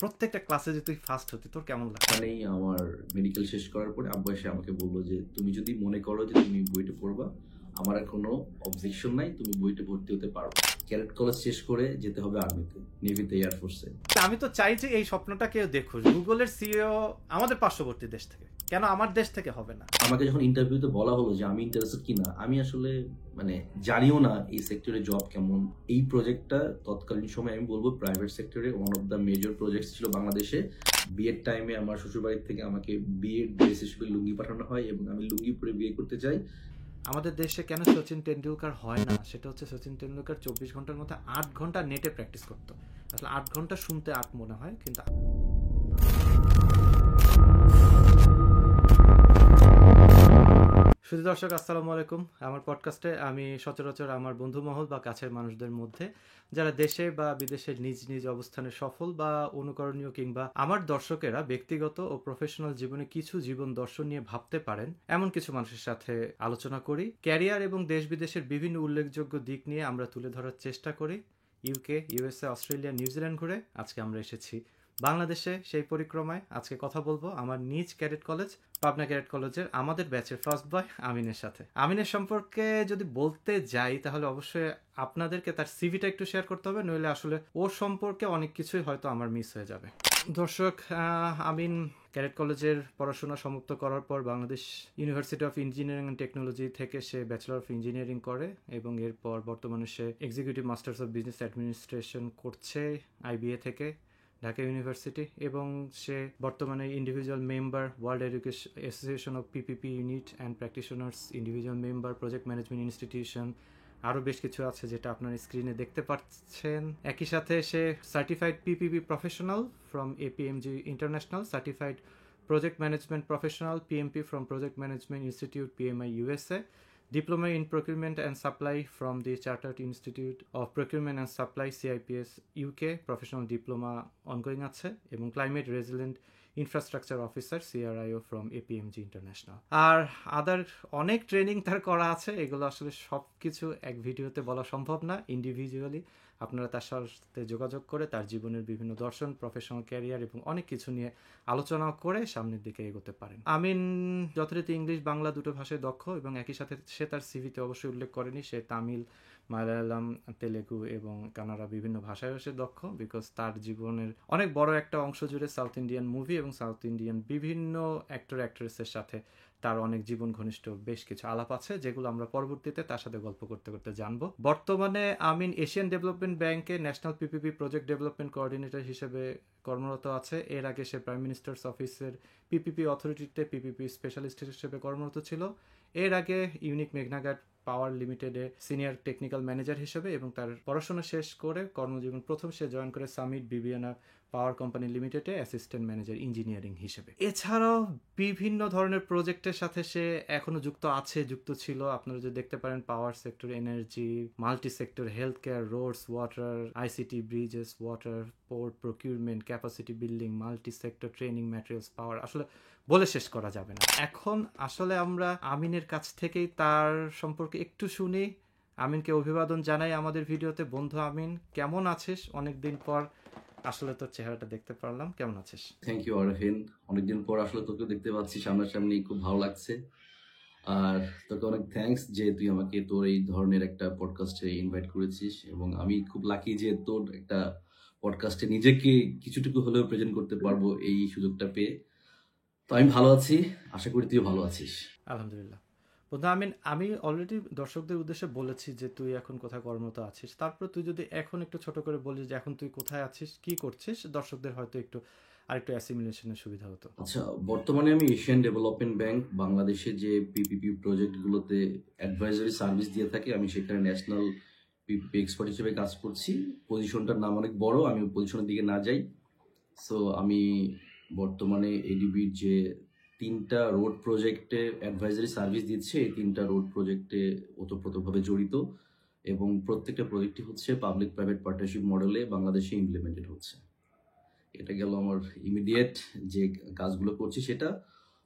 প্রত্যেকটা ক্লাসে যে তুই ফার্স্ট হতি, তোর কেমন লাগে? ওখানেই আমার মেডিকেল শেষ করার পরে আব্বু এসে আমাকে বললো যে তুমি যদি মনে করো যে তুমি বুয়েটে পড়বা, আমার আর কোনো অবজেকশন নাই, তুমি বুয়েটে ভর্তি হতে পারো। ক্যাডেট কলেজ শেষ করে যেতে হবে আর্মিতে, নেভিতে, এয়ারফোর্সে। আমি তো চাই যে এই স্বপ্নটা কেউ দেখুক। গুগলের সিইও আমাদের পার্শ্ববর্তী দেশ থেকে, কেন আমার দেশ থেকে হবে না? আমাকে যখন ইন্টারভিউতে বলা হলো যে আমি ইন্টারেস্টেড কিনা, আমি আসলে জানিও না এই সেক্টরে জব কেমন। এই প্রজেক্টটা তৎকালীন সময় আমি বলবো প্রাইভেট সেক্টরে one of the major project ছিল বাংলাদেশে। বিয়ের টাইমে আমার শ্বশুরবাড়ির থেকে আমাকে বিয়ের ড্রেস হিসেবে লুঙ্গি পাঠানো হয় এবং আমি লুঙ্গি পরে বিয়ে করতে চাই। আমাদের দেশে কেন সচিন টেন্ডুলকার হয় না, সেটা হচ্ছে সচিন টেন্ডুলকার 24 ঘন্টার মধ্যে 8 ঘন্টা নেটে প্র্যাকটিস করতো। আসলে 8 ঘন্টা শুনতে 8 মনে হয়, কিন্তু শুধু দর্শক, আসসালামু আলাইকুম। আমার পডকাস্টে আমি সচরাচর আমার বন্ধু মহল বা কাছের মানুষদের মধ্যে যারা দেশে বা বিদেশের নিজ নিজ অবস্থানে সফল বা অনুকরণীয়, কিংবা আমার দর্শকেরা ব্যক্তিগত ও প্রফেশনাল জীবনে কিছু জীবন দর্শন নিয়ে ভাবতে পারেন এমন কিছু মানুষের সাথে আলোচনা করি। ক্যারিয়ার এবং দেশ বিদেশের বিভিন্ন উল্লেখযোগ্য দিক নিয়ে আমরা তুলে ধরার চেষ্টা করি। ইউকে, ইউএসএ, অস্ট্রেলিয়া, নিউজিল্যান্ড ঘুরে আজকে আমরা এসেছি বাংলাদেশে। সেই পরিক্রমায় আজকে কথা বলবো আমার নিজ ক্যাডেট কলেজ, পাবনা ক্যাডেট কলেজের আমাদের ব্যাচের ফার্স্ট বয় আমিনের সাথে। আমিনের সম্পর্কে যদি বলতে যাই তাহলে অবশ্যই আপনাদেরকে তার সিভিটা একটু শেয়ার করতে হবে, নইলে আসলে ওর সম্পর্কে অনেক কিছুই হয়তো আমার মিস হয়ে যাবে। দর্শক, আমিন ক্যাডেট কলেজের পড়াশোনা সমাপ্ত করার পর Bangladesh university of engineering and technology থেকে সে ব্যাচেলর অফ ইঞ্জিনিয়ারিং করে এবং এরপর বর্তমানে সে executive masters of business administration করছে আইবিএ থেকে, ঢাকা ইউনিভার্সিটি। এবং সে বর্তমানে individual member, world education association of PPP unit and practitioners, individual member, project management institution, আরও বেশ কিছু আছে যেটা আপনার স্ক্রিনে দেখতে পাচ্ছেন। একই সাথে সে certified PPP professional from APMG international, certified project management professional PMP from project management institute PMI USA, Diploma in Procurement and Supply from the Chartered Institute of Procurement and Supply CIPS UK, Professional Diploma ongoing আছে, এবং Climate Resilient Infrastructure Officer CRIO from APMG International। আর আদার অনেক training তার করা আছে, এগুলো আসলে সব কিছু এক ভিডিওতে বলা সম্ভব না। ইন্ডিভিজুয়ালি আপনারা তার সাথে যোগাযোগ করে তার জীবনের বিভিন্ন দর্শন, প্রফেশনাল ক্যারিয়ার এবং অনেক কিছু নিয়ে আলোচনা করে সামনের দিকে এগোতে পারেন। আমিন যথারীতি ইংলিশ বাংলা দুটো ভাষায় দক্ষ এবং একই সাথে সে তার সিভিতে অবশ্যই উল্লেখ করেনি সে তামিল, মালায়ালাম, তেলেগু এবং কানাডা বিভিন্ন ভাষায়ও সে দক্ষ, বিকজ তার জীবনের অনেক বড় একটা অংশ জুড়ে সাউথ ইন্ডিয়ান মুভি এবং সাউথ ইন্ডিয়ান বিভিন্ন অ্যাক্টর অ্যাক্ট্রেসের সাথে তার অনেক জীবন ঘনিষ্ঠ বেশ কিছু আলাপ আছে, যেগুলো আমরা পরবর্তীতে তার সাথে গল্প করতে করতে জানবো। বর্তমানে আমিন এশিয়ান ডেভেলপমেন্ট ব্যাংকে national PPP project development coordinator হিসেবে কর্মরত আছে। এর আগে সে প্রাইম মিনিস্টার্স অফিসের পিপিপি অথরিটিতে পিপিপি স্পেশালিস্ট হিসেবে কর্মরত ছিল। এর আগে ইউনিক মেঘনাঘাট পাওয়ার লিমিটেডে সিনিয়র টেকনিক্যাল ম্যানেজার হিসেবে, এবং তার পড়াশোনা শেষ করে কর্মজীবন প্রথম সে জয়েন করে সামিট বিবিয়ানা পাওয়ার কোম্পানি লিমিটেডে অ্যাসিস্ট্যান্ট ম্যানেজার ইঞ্জিনিয়ারিং হিসেবে। এছাড়াও বিভিন্ন ধরনের প্রজেক্টের সাথে সে এখনো যুক্ত আছে, যুক্ত ছিল। আপনারা যদি দেখতে পারেন power sector, energy, multi sector, health care, roads, water, ICT, bridges, water, port, procurement, capacity building, multi sector, training, materials, power, আসলে বলে শেষ করা যাবে না। এখন আসলে আমরা আমিনের কাছ থেকেই তার সম্পর্কে একটু শুনি। আমিনকে অভিবাদন জানাই আমাদের ভিডিওতে। বন্ধু আমিন, কেমন আছিস? অনেকদিন পর আসলে তোর চেহারাটা দেখতে পারলাম, কেমন আছিস? থ্যাংক ইউ আরফিন, অনেকদিন পর আসলে তোকে দেখতে পাচ্ছি সামনাসামনি, খুব ভালো লাগছে। আর তোকে অনেক থ্যাঙ্কস যে তুই আমাকে তোর এই ধরনের একটা পডকাস্টে ইনভাইট করেছিস, এবং আমি খুব লাকি যে তোর একটা পডকাস্টে নিজেকে কিছুটুকু হলেও প্রেজেন্ট করতে পারবো এই সুযোগটা পেয়ে। তো আমি ভালো আছি, আশা করি তুই ভালো আছিস। আলহামদুলিল্লাহ। বন্ধু আমিন, আমি অলরেডি দর্শকদের উদ্দেশ্যে বলেছি যে তুই এখন কোথায় কর্মরত আছিস। তারপর তুই যদি এখন একটু ছোট করে বলিস যে এখন তুই কোথায় আছিস, কি করছিস, দর্শকদের হয়তো একটু আরেকটু অ্যাসিমিলেশনের সুবিধা হতো। আচ্ছা, বর্তমানে আমি এশিয়ান ডেভেলপমেন্ট ব্যাংক বাংলাদেশে যে পিপিপি প্রজেক্টগুলোতে অ্যাডভাইজারি সার্ভিস দিয়ে থাকি, আমি সেখানে ন্যাশনাল পিপিপি এক্সপার্ট হিসেবে কাজ করছি। পজিশনটার নাম অনেক বড়, আমি পজিশনের দিকে না যাই। সো আমি বর্তমানে এডিবির যে 3টা রোড প্রজেক্টে অ্যাডভাইজারি সার্ভিস দিচ্ছে, এই 3টা রোড প্রজেক্টে ওতপ্রোতভাবে জড়িত, এবং প্রত্যেকটা প্রজেক্টই হচ্ছে পাবলিক প্রাইভেট পার্টনারশিপ মডেলে বাংলাদেশে ইমপ্লিমেন্টেড হচ্ছে। এটা গেল আমার ইমিডিয়েট যে কাজগুলো করছি সেটা।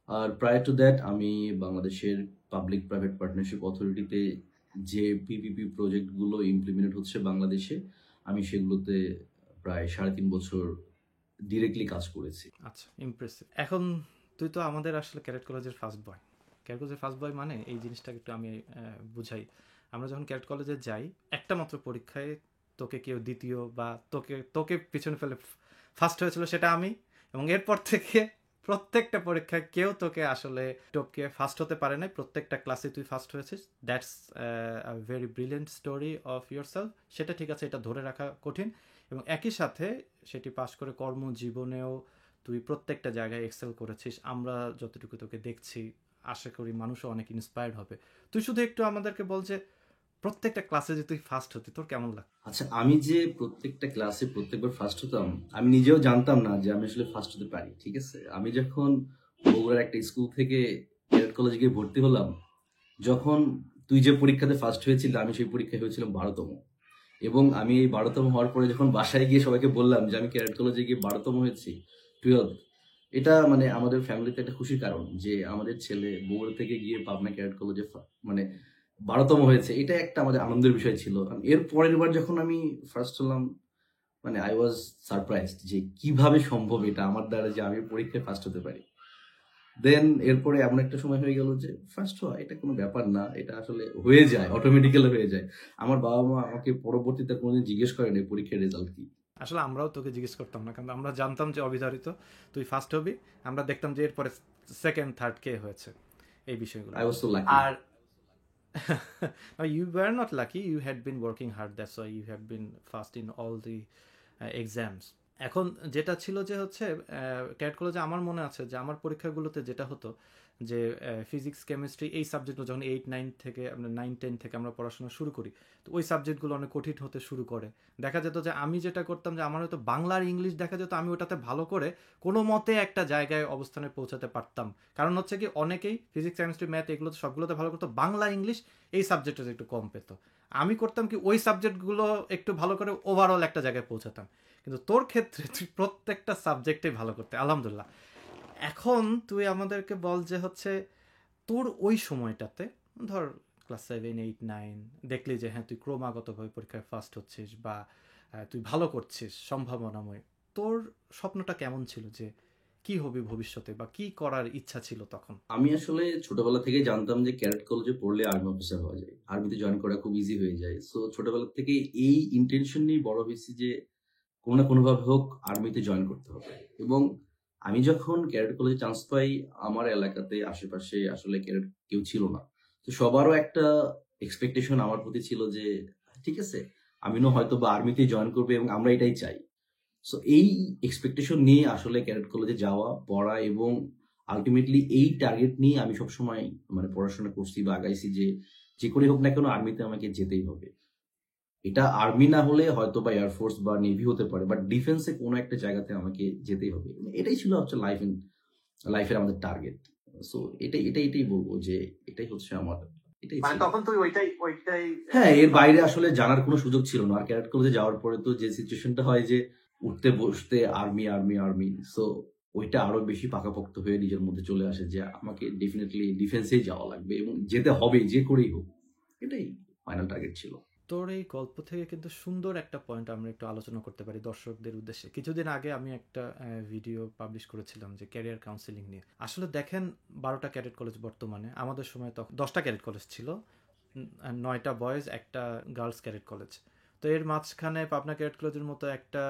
আর প্রায় টু দ্যাট আমি বাংলাদেশের পাবলিক প্রাইভেট পার্টনারশিপ অথরিটিতে যে পিপিপি প্রজেক্টগুলো ইমপ্লিমেন্টেড হচ্ছে বাংলাদেশে, আমি সেগুলোতে প্রায় 3.5 বছর ডিরেক্টলি কাজ করেছি। আচ্ছা, ইমপ্রেসিভ। এখন তুই তো আমাদের আসলে ক্যাডেট কলেজের ফার্স্ট বয়। ক্যাডেট কলেজের ফার্স্ট বয় মানে এই জিনিসটাকে একটু আমি বুঝাই। আমরা যখন ক্যাডেট কলেজে যাই, একটা মাত্র পরীক্ষায় তোকে কেউ দ্বিতীয় বা তোকে তোকে পিছনে ফেলে ফার্স্ট হয়েছিল, সেটা আমি। এবং এরপর থেকে প্রত্যেকটা পরীক্ষায় কেউ তোকে আসলে টপকে ফার্স্ট হতে পারে নাই, প্রত্যেকটা ক্লাসে তুই ফার্স্ট হয়েছিস। That's very brilliant story of your self. সেটা ঠিক আছে, এটা ধরে রাখা কঠিন। এবং একই সাথে সেটি পাশ করে কর্মজীবনেও তুই প্রত্যেকটা জায়গায় এক্সেল করেছিস। আমরা যতটুকু তোকে দেখছি, আশা করি মানুষও অনেক ইন্সপায়ার্ড হবে। তুই শুধু একটু আমাদেরকে বল যে প্রত্যেকটা ক্লাসে যে তুই ফার্স্ট হতি, তোর কেমন লাগে? আচ্ছা, আমি যে প্রত্যেকটা ক্লাসে প্রত্যেকবার ফার্স্ট হতাম, আমি নিজেও জানতাম না যে আমি আসলে ফার্স্ট হতে পারি। ঠিক আছে, আমি যখন বগুড়ার একটা স্কুল থেকে ক্যাডেট কলেজে গিয়ে ভর্তি হলাম, যখন তুই যে পরীক্ষাতে ফার্স্ট হয়েছিল, আমি সেই পরীক্ষায় হয়েছিলাম 12তম। এবং আমি এই 12তম হওয়ার পরে যখন বাসায় গিয়ে সবাইকে বললাম যে আমি ক্যাডেট কলেজে গিয়ে 12তম হয়েছি, 12, এটা মানে আমাদের ফ্যামিলিতে একটা খুশির কারণ যে আমাদের ছেলে বগুড়া থেকে গিয়ে পাবনা ক্যাডেট কলেজে মানে 12তম হয়েছে। এটা একটা আমাদের আনন্দের বিষয় ছিল। আর এর পরের বার যখন আমি ফার্স্ট হলাম, মানে আই ওয়াজ সারপ্রাইজড যে কিভাবে সম্ভব এটা আমার দ্বারা যে আমি পরীক্ষায় ফার্স্ট হতে পারি। দেন এরপরে এমন একটা সময় হয়ে গেল যে ফার্স্ট হওয়া এটা কোনো ব্যাপার না, এটা আসলে হয়ে যায়, অটোমেটিক্যালি হয়ে যায়। আমার বাবা মা আমাকে পরবর্তীতে কোনোদিন জিজ্ঞেস করেনি পরীক্ষার রেজাল্ট কি। আসলে আমরাও তোকে জিজ্ঞেস করতাম না, কারণ আমরা জানতাম যে অবিধারিত তুই ফার্স্ট হবি। আমরা দেখতাম যে এরপরে সেকেন্ড থার্ড কে হয়েছে, এই বিষয়গুলো। I was so lucky. আর you were not lucky, you had been working hard, that's why you have been fast in all the exams. এখন যেটা ছিল যে হচ্ছে ক্যাট কলেজে আমার মনে আছে যে আমার পরীক্ষাগুলোতে যেটা হতো যে ফিজিক্স কেমিস্ট্রি এই সাবজেক্টগুলো যখন 8-9 থেকে আমরা 9-10 থেকে আমরা পড়াশোনা শুরু করি, তো ওই সাবজেক্টগুলো অনেক কঠিন হতে শুরু করে। দেখা যেত যে আমি যেটা করতাম যে আমার হয়তো বাংলা আর ইংলিশ দেখা যেত আমি ওটাতে ভালো করে কোনো মতে একটা জায়গায় অবস্থানে পৌঁছাতে পারতাম। কারণ হচ্ছে কি অনেকেই ফিজিক্স কেমিস্ট্রি ম্যাথ এগুলো সবগুলোতে ভালো করতো, বাংলা ইংলিশ এই সাবজেক্টে একটু কম পেত। আমি করতাম কি ওই সাবজেক্টগুলো একটু ভালো করে ওভারঅল একটা জায়গায় পৌঁছাতাম। কিন্তু তোর ক্ষেত্রে তুই প্রত্যেকটা সাবজেক্টে ভালো করতে, আলহামদুলিল্লাহ। এখন তুই আমাদেরকে বল যে হচ্ছে তোর ওই সময়টাতে, ধর ক্লাস 7, 8, 9 দেখলি যে হ্যাঁ তুই ক্রমাগতভাবে পরীক্ষায় ফার্স্ট হচ্ছিস বা তুই ভালো করছিস সম্ভাবনাময়, তোর স্বপ্নটা কেমন ছিল যে কি হবে ভবিষ্যতে বা কি করার ইচ্ছা ছিল তখন? আমি আসলে ছোটবেলা থেকে জানতাম যে ক্যাডেট কলেজে পড়লে আর্মি অফিসার হওয়া যায়, আর্মিতে জয়েন করা খুব ইজি হয়ে যায়। সো ছোটবেলা থেকে এই ইন্টেনশন নিয়ে বড় হয়েছি যে কোনো না কোনোভাবে হোক আর্মিতে জয়েন করতে হবে। এবং আমি যখন ক্যাডেট কলেজে চান্স পাই, আমার এলাকাতে আশেপাশে আসলে ক্যাডেট কেউ ছিল না। তো সবারও একটা এক্সপেকটেশন আমার প্রতি ছিল যে ঠিক আছে, আমিনও হয়তো বা আর্মিতে জয়েন করবে এবং আমরা এটাই চাই। সো এই এক্সপেকটেশন নিয়ে আসলে ক্যাডেট কলেজে যাওয়া, পড়া এবং আলটিমেটলি এই টার্গেট নিয়ে আমি সবসময় মানে পড়াশোনা করছি বা আগাইছি যে যে করে হোক না কেন আর্মিতে আমাকে যেতেই হবে। এটা আর্মি না হলে হয়তো বা এয়ারফোর্স বা নেভি হতে পারে, বাট ডিফেন্সে কোনো একটা জায়গাতে আমাকে যেতেই হবে। এটাই ছিল হচ্ছে লাইফের আমাদের টার্গেট। সো এটাই বলবো যে এটাই হচ্ছে আমার, এটাই মানে ছিল। তখন তুই ওইটাই হ্যাঁ, এর বাইরে আসলে জানার কোনো সুযোগ ছিল না। আর ক্যাডেট কলেজে যাওয়ার পরে তো যে সিচুয়েশনটা হয় যে উঠতে বসতে আর্মি আর্মি আর্মি, সো ওইটা আরো বেশি পাকাপোক্ত হয়ে নিজের মধ্যে চলে আসে যে আমাকে ডেফিনেটলি ডিফেন্সেই যাওয়া লাগবে এবং যেতে হবে যে করেই হোক। এটাই ফাইনাল টার্গেট ছিল। তোর এই গল্প থেকে কিন্তু সুন্দর একটা পয়েন্ট আমরা একটু আলোচনা করতে পারি দর্শকদের উদ্দেশ্যে। কিছুদিন আগে আমি একটা ভিডিও পাবলিশ করেছিলাম যে ক্যারিয়ার কাউন্সিলিং নিয়ে। আসলে দেখেন 12টা ক্যাডেট কলেজ বর্তমানে, আমাদের সময় তখন 10টা ক্যাডেট কলেজ ছিল, 9টা বয়েজ, একটা গার্লস ক্যাডেট কলেজ। তো এর মাঝখানে পাবনা ক্যাডেট কলেজের মতো একটা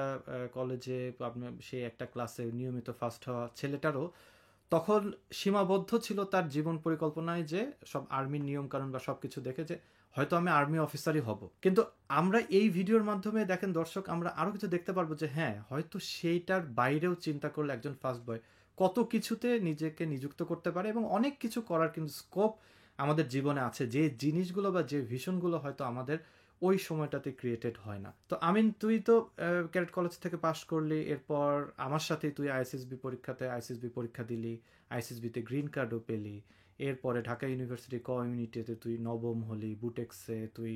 কলেজে পাবনা সে একটা ক্লাসে নিয়মিত ফার্স্ট হওয়া ছেলেটারও তখন সীমাবদ্ধ ছিল তার জীবন পরিকল্পনায় যে সব আর্মির নিয়ম কানুন বা সব কিছু দেখে যে হয়তো আমি আর্মি অফিসারই হব। কিন্তু আমরা এই ভিডিওর মাধ্যমে দেখেন দর্শক, আমরা আরো কিছু দেখতে পারবো যে হ্যাঁ হয়তো সেইটার বাইরেও চিন্তা করলে একজন ফার্স্ট বয় কত কিছুতে নিজেকে নিযুক্ত করতে পারে এবং অনেক কিছু করার কিন্তু স্কোপ আমাদের জীবনে আছে, যে জিনিসগুলো বা যে ভিশনগুলো হয়তো আমাদের ওই সময়টাতে ক্রিয়েটেড হয় না। তো আমিন, তুই তো ক্যাডেট কলেজ থেকে পাশ করলি, এরপর আমার সাথে তুই আইএসএসবি পরীক্ষা দিলি, আইএসএসবিতে গ্রিন কার্ডও পেলি। এরপরে ঢাকা ইউনিভার্সিটি কমিউনিটিতে তুই নবম হলি, বুটেক্সে তুই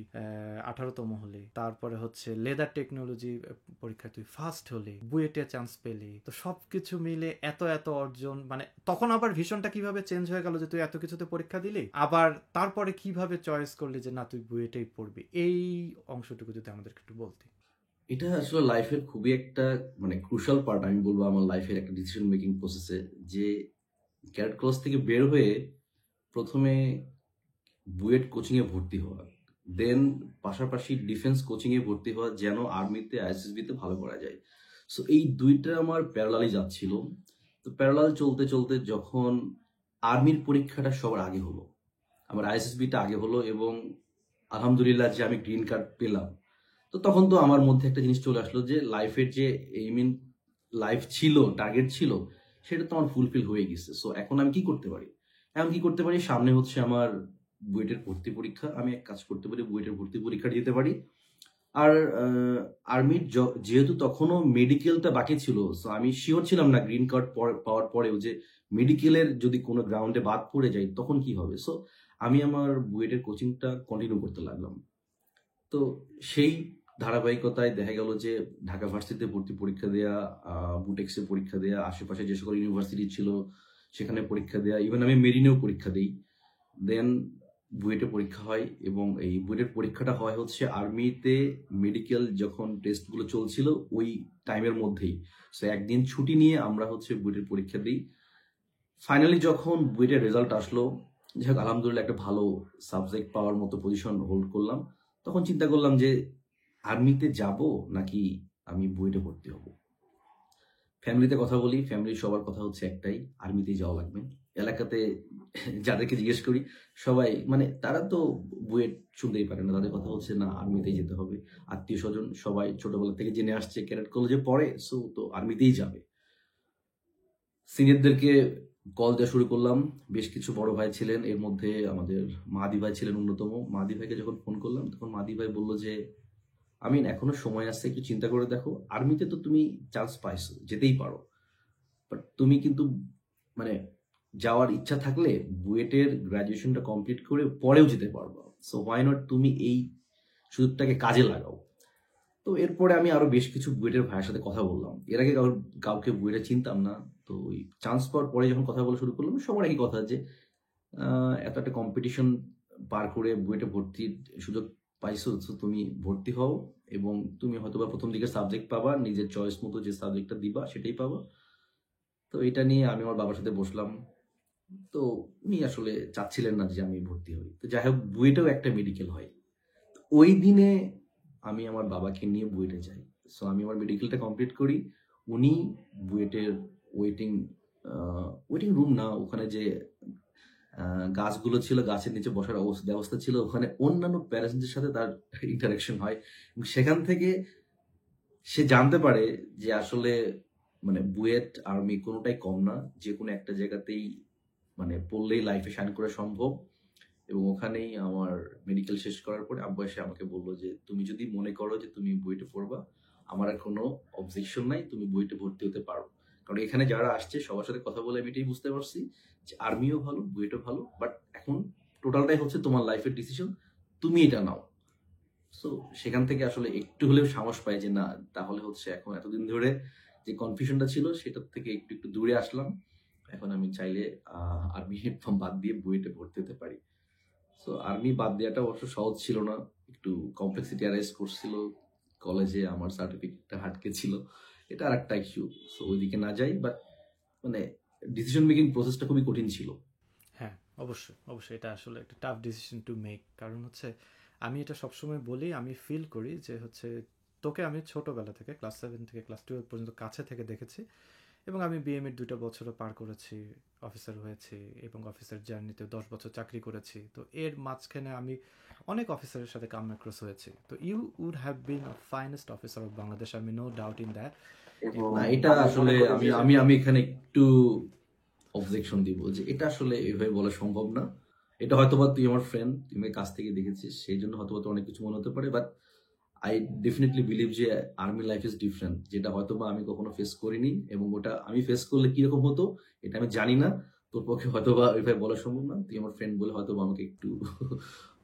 18তম হলি, তারপরে হচ্ছে লেদার টেকনোলজি পরীক্ষায় তুই ফার্স্ট হলি, বুয়েটে চান্স পেলি। তো সবকিছু মিলে এত এত অর্জন, মানে তখন আবার ভীষণটা কিভাবে চেঞ্জ হয়ে গেল যে তুই এত কিছুতে পরীক্ষা দিলি, আবার তারপরে কিভাবে চয়েস করলি যে না তুই বুয়েটেই পড়বি, এই অংশটুকু যদি আমাদেরকে একটু বলতি। এটা আসলে লাইফের খুবই একটা মানে ক্রুশাল পার্ট আমি বলবো আমার লাইফের একটা ডিসিশন মেকিং প্রসেসে, যে ক্যাডেট কলেজ থেকে বের হয়ে প্রথমে বুয়েট কোচিং এ ভর্তি হওয়া, দেন পাশাপাশি ডিফেন্স কোচিং এ ভর্তি হওয়া যেন আর্মিতে আইএসএসবি তে ভালো করা যায়। সো এই দুইটা আমার প্যারালালি যাচ্ছিল। তো প্যারালাল চলতে চলতে যখন আর্মির পরীক্ষাটা সবার আগে হলো, আমার আইএসএসবিটা আগে হলো এবং আলহামদুলিল্লাহ যে আমি গ্রিন কার্ড পেলাম, তো তখন তো আমার মধ্যে একটা জিনিস চলে আসলো যে লাইফের যে এইম ইন লাইফ ছিল, টার্গেট ছিল, সেটা তো আমার ফুলফিল হয়ে গেছে। সো এখন আমি কি করতে পারি? এখন কি করতে পারি, সামনে হচ্ছে আমার বুয়েটের ভর্তি পরীক্ষা, আমি এক কাজ করতে পারি, বুয়েটের ভর্তি পরীক্ষা দিতে পারি। আর আর্মির যেহেতু তখনও মেডিকেলটা বাকি ছিল, সো আমি শিওর ছিলাম না গ্রিন কার্ড পাওয়ার পরেও যে মেডিকেলের যদি কোনো গ্রাউন্ডে বাদ পড়ে যায় তখন কি হবে। সো আমি আমার বুয়েটের কোচিংটা কন্টিনিউ করতে লাগলাম। তো সেই ধারাবাহিকতায় দেখা গেল যে ঢাকা ভার্সিটিতে ভর্তি পরীক্ষা দেয়া, বুটেক্সে পরীক্ষা দেয়া, আশেপাশে যে সকল ইউনিভার্সিটি ছিল সেখানে পরীক্ষা দেয়া, ইভেন আমি মেরিনেও পরীক্ষা দিই। দেন বুয়েটে পরীক্ষা হয় এবং এই বুয়েটের পরীক্ষাটা হয় হচ্ছে আর্মিতে মেডিকেল যখন টেস্টগুলো চলছিল ওই টাইমের মধ্যেই। সো একদিন ছুটি নিয়ে আমরা হচ্ছে বুয়েটের পরীক্ষা দিই। ফাইনালি যখন বুয়েটের রেজাল্ট আসলো, যাই হোক আলহামদুলিল্লাহ একটা ভালো সাবজেক্ট পাওয়ার মতো পজিশন হোল্ড করলাম। তখন চিন্তা করলাম যে আর্মিতে যাব নাকি আমি বুয়েটে ভর্তি হব। ফ্যামিলিতে কথা বলি, ফ্যামিলির সবার কথা হচ্ছে একটাই, আর্মিতেই যাওয়া লাগবে। এলাকাতে যাদেরকে জিজ্ঞেস করি সবাই মানে তারা তো বুয়েট শুনতেই পারে না, তাদের কথা হচ্ছে না আর্মিতেই যেতে হবে। আত্মীয় স্বজন সবাই ছোটবেলা থেকে জেনে আসছে ক্যাডেট কলেজে পড়ে, সো তো আর্মিতেই যাবে। সিনিয়রদেরকে কল দেওয়া শুরু করলাম। বেশ কিছু বড় ভাই ছিলেন, এর মধ্যে আমাদের মাহাদি ভাই ছিলেন অন্যতম। মাহাদি ভাইকে যখন ফোন করলাম তখন মাহাদি ভাই বলল যে আমিন এখনো সময় আছে, একটু চিন্তা করে দেখো, আর্মিতে তো তুমি চান্স পাইছো, যেতেই পারো, বাট তুমি কিন্তু মানে যাওয়ার ইচ্ছা থাকলে বুয়েটের গ্রাজুয়েশনটা কমপ্লিট করে পরেও যেতে পারবো। সো হোয়াই নট তুমি এই সুযোগটাকে কাজে লাগাও। তো এরপরে আমি আরো বেশ কিছু বুয়েটের ভাইয়ের সাথে কথা বললাম। এর আগে কাউকে বুয়েটে চিনতাম না। তো ওই চান্স পাওয়ার পরে যখন কথা বলা শুরু করলাম সবার একই কথা যে এত একটা কম্পিটিশন পার করে বুয়েটে ভর্তির সুযোগ পাইছো, তো তুমি ভর্তি হও এবং তুমি হয়তোবা প্রথম দিকে সাবজেক্ট পাবা, নিজের চয়েস মতো যে সাবজেক্টটা দিবা সেটাই পাবা। তো এটা নিয়ে আমি আমার বাবার সাথে বসলাম। তো উনি আসলে চাচ্ছিলেন না যে আমি ভর্তি হই। তো যাই হোক বুয়েটেও একটা মেডিকেল হয়। ওই দিনে আমি আমার বাবাকে নিয়ে বুয়েটে যাই। সো আমি আমার মেডিকেলটা কমপ্লিট করি। উনি বুয়েটের ওয়েটিং ওয়েটিং রুম না, ওখানে যে গাছগুলো ছিল, গাছের নিচে বসার ব্যবস্থা ছিল, ওখানে অন্যান্য প্যারেন্টসদের সাথে তার ইন্টারাকশন হয় এবং সেখান থেকে সে জানতে পারে যে আসলে মানে বুয়েট আর্মি কোনোটাই কম না, যে কোনো একটা জায়গাতেই মানে পড়লেই লাইফে শাইন করা সম্ভব। এবং ওখানেই আমার মেডিকেল শেষ করার পরে আব্বু এসে আমাকে বললো যে তুমি যদি মনে করো যে তুমি বুয়েটে পড়বা, আমার আর কোনো অবজেকশন নাই, তুমি বুয়েটে ভর্তি হতে পারো। কারণ এখানে যারা আসছে সবার সাথে কথা বলে আমি এটাই বুঝতে পারছি যে আর্মিও ভালো, বুয়েটও ভালো, বাট এখন টোটালটাই হচ্ছে তোমার লাইফের ডিসিশন, তুমি এটা নাও। সো সেখান থেকে আসলে একটু হলেও সাহস পাই যে না, তাহলে হচ্ছে এখন এতদিন ধরে যে কনফিউশনটা ছিল সেটার থেকে একটু একটু দূরে আসলাম। এখন আমি চাইলে আর্মি বাদ দিয়ে বুয়েটে ভর্তি হতে পারি। সো আর্মি বাদ দেওয়াটা অবশ্য সহজ ছিল না, একটু কমপ্লেক্সিটি অ্যারাইজ করছিল। কলেজে আমার সার্টিফিকেটটা হাটকে ছিল, এটা আর একটা ইস্যু। সো ওইদিকে না যাই, বাট মানে ডিসিশন মেকিং প্রসেসটা খুবই কঠিন ছিল। হ্যাঁ, অবশ্যই অবশ্যই এটা আসলে একটা টাফ ডিসিশন টু মেক। কারণ হচ্ছে আমি এটা সবসময় বলি, আমি ফিল করি যে হচ্ছে তোকে আমি ছোটবেলা থেকে ক্লাস 7 থেকে ক্লাস 12 পর্যন্ত কাছে থেকে দেখেছি এবং আমি বিএমএর 2টা বছরও পার করেছি, অফিসার হয়েছি এবং অফিসার জার্নিতে 10 বছর চাকরি করেছি। তো এর মাঝখানে আমি অনেক অফিসারের সাথে কাম অ্যাক্রস হয়েছি। তো you would have been a finest officer of Bangladesh, আমি নো ডাউট ইন দ্যাট। না, এটা আসলে আমি আমি আমি এখানে একটু অবজেকশন দিব যে এটা আসলে এভাবে বলা সম্ভব না। এটা হয়তোবা তুই আমার ফ্রেন্ড, তুই আমার কাছ থেকে দেখেছিস, সেই জন্য হয়তোবা তোর অনেক কিছু মনে হতে পারে, বাট আই ডেফিনেটলি বিলিভ যে আর্মি লাইফ ইজ ডিফারেন্ট, যেটা হয়তোবা আমি কখনো ফেস করিনি এবং ওটা আমি ফেস করলে কিরকম হতো এটা আমি জানি না। তোর পক্ষে হয়তোবা এভাবে বলা সম্ভব না, তুই আমার ফ্রেন্ড বলে হয়তোবা আমাকে একটু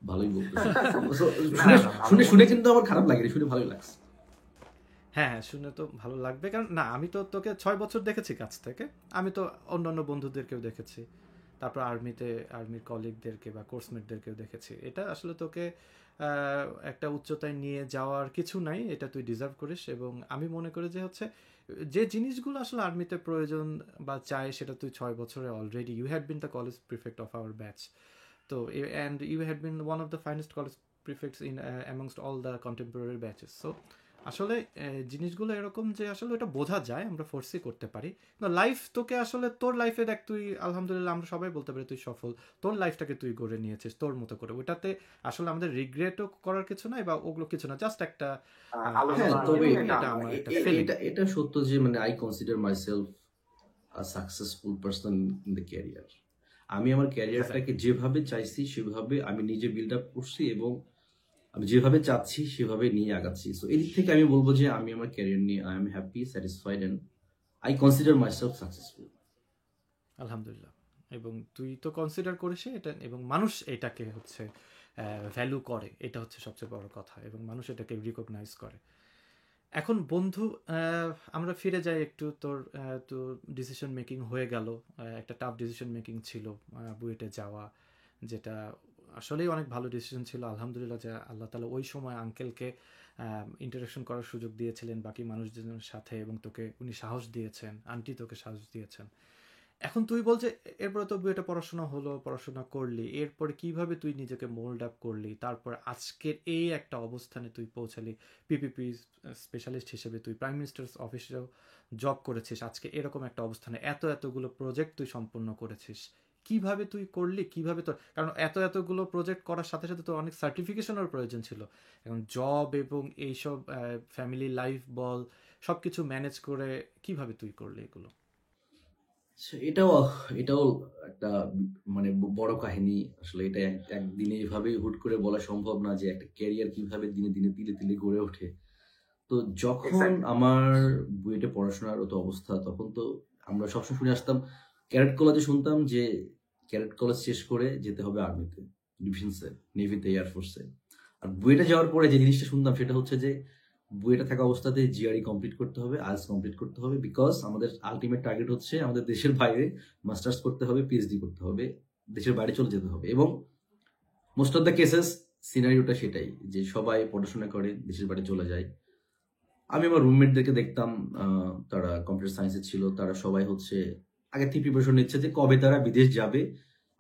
ভালোই বলতেছিস। So, শুনে শুনে শুনে কিন্তু আমার খারাপ লাগে, শুনে ভালোই লাগছে। হ্যাঁ হ্যাঁ, শুনে তো ভালো লাগবে। কারণ না, আমি তো তোকে 6 বছর দেখেছি কাছ থেকে, আমি তো অন্যান্য বন্ধুদেরকেও দেখেছি, তারপর আর্মির কলিগদেরকে বা কোর্সমেটদেরকেও দেখেছি। এটা আসলে তোকে একটা উচ্চতায় নিয়ে যাওয়ার কিছু নাই, এটা তুই ডিজার্ভ করিস। এবং আমি মনে করি যে হচ্ছে যে জিনিসগুলো আসলে আর্মিতে প্রয়োজন বা চাই, সেটা তুই 6 বছরে already you had been the college prefect of our batch. তো and you had been one of the finest college prefects in amongst all the contemporary batches. So আসলে জিনিসগুলো এরকম যে আসলে এটা বোঝা যায়, আমরা ফোর্সই করতে পারি। লাইফ তোকে আসলে তোর লাইফে দেখ, তুই আলহামদুলিল্লাহ আমরা সবাই বলতে পারি তুই সফল। তোর লাইফটাকে তুই গড়ে নিয়েছিস তোর মতো করে, ওটাতে আসলে আমাদের রিগ্রেটও করার কিছু নাই বা ওগুলো কিছু না, জাস্ট একটা হ্যাঁ, আনন্দ তবে এবং এটা আমার একটা ফিলিং। এটা সত্য যে মানে I consider myself a successful person in the career. আমি আমার ক্যারিয়ারটাকে যেভাবে চাইছি সেভাবে আমি নিজে বিল্ড আপ করছি এবং আমি যেভাবে চাচ্ছি সেভাবে নিয়ে আগাচ্ছি। সো এদিক থেকে আমি বলবো যে আমি আমার ক্যারিয়ার নিয়ে I am happy, satisfied and I consider myself successful. আলহামদুলিল্লাহ। এবং তুই তো কনসিডার করিস এটা, এবং মানুষ এটাকে হচ্ছে ভ্যালু করে, এটা হচ্ছে সবচেয়ে বড় কথা, এবং মানুষ এটাকে রিকগনাইজ করে। এখন বন্ধু, আমরা ফিরে যাই একটু। তোর ডিসিশন মেকিং হয়ে গেল, একটা টাফ ডিসিশন মেকিং ছিল বুয়েটে যাওয়া, যেটা আসলেই অনেক ভালো ডিসিশন ছিল। আলহামদুলিল্লাহ যে আল্লাহ তালা ওই সময় আঙ্কেলকে ইন্টারাকশন করার সুযোগ দিয়েছিলেন বাকি মানুষজনের সাথে, এবং তোকে উনি সাহস দিয়েছেন, আন্টি তোকে সাহস দিয়েছেন। এখন তুই বল যে এরপরে তো বুয়েটে পড়াশোনা হলো, পড়াশোনা করলি, এরপরে কিভাবে তুই নিজেকে মোল্ড আপ করলি, তারপর আজকের এই একটা অবস্থানে তুই পৌঁছালি। পিপিপি স্পেশালিস্ট হিসেবে তুই প্রাইম মিনিস্টার্স অফিসেও জব করেছিস, আজকে এরকম একটা অবস্থানে এতগুলো প্রজেক্ট তুই সম্পূর্ণ করেছিস। কিভাবে তুই করলি, কিভাবে তোর, কারণ এতগুলো প্রজেক্ট করার সাথে সাথে তোর অনেক সার্টিফিকেশনের প্রয়োজন ছিল। এখন জব এবং এইসব ফ্যামিলি লাইফ বল, সব কিছু ম্যানেজ করে কিভাবে তুই করলি এগুলো? এটাও এটাও একটা মানে বড় কাহিনী আসলে। এটা একদিনে এভাবেই হুট করে বলা সম্ভব না যে একটা ক্যারিয়ার কিভাবে দিনে দিনে তিলে তিলে গড়ে ওঠে। তো যখন আমার বুয়েটে পড়াশোনার তো অবস্থা, তখন তো আমরা সবসময় শুনে আসতাম, ক্যাডেট কলেজে শুনতাম যে ক্যাডেট কলেজ শেষ করে যেতে হবে আর্মিতে, ডিফেন্সে, নেভিতে, এয়ারফোর্সে। আর বুয়েটে যাওয়ার পরে যে জিনিসটা শুনতাম সেটা হচ্ছে যে বুয়েটে থাকা অবস্থাতে জিআরই কমপ্লিট করতে হবে, আইএলটিএস কমপ্লিট করতে হবে, বিকজ আমাদের আলটিমেট টার্গেট হচ্ছে আমাদের দেশের বাইরে মাস্টার্স করতে হবে, পিএইচডি করতে হবে, দেশের বাইরে চলে যেতে হবে। এবং মোস্ট অফ দ্য কেসেস সিনারিওটা সেটাই, যে সবাই পড়াশোনা করে দেশের বাইরে চলে যায়। আমি আমার রুমমেটদেরকে দেখতাম, তারা কম্পিউটার সায়েন্সে ছিল, তারা সবাই হচ্ছে আগে থেকে প্রিপারেশন নিচ্ছে যে কবে তারা বিদেশ যাবে,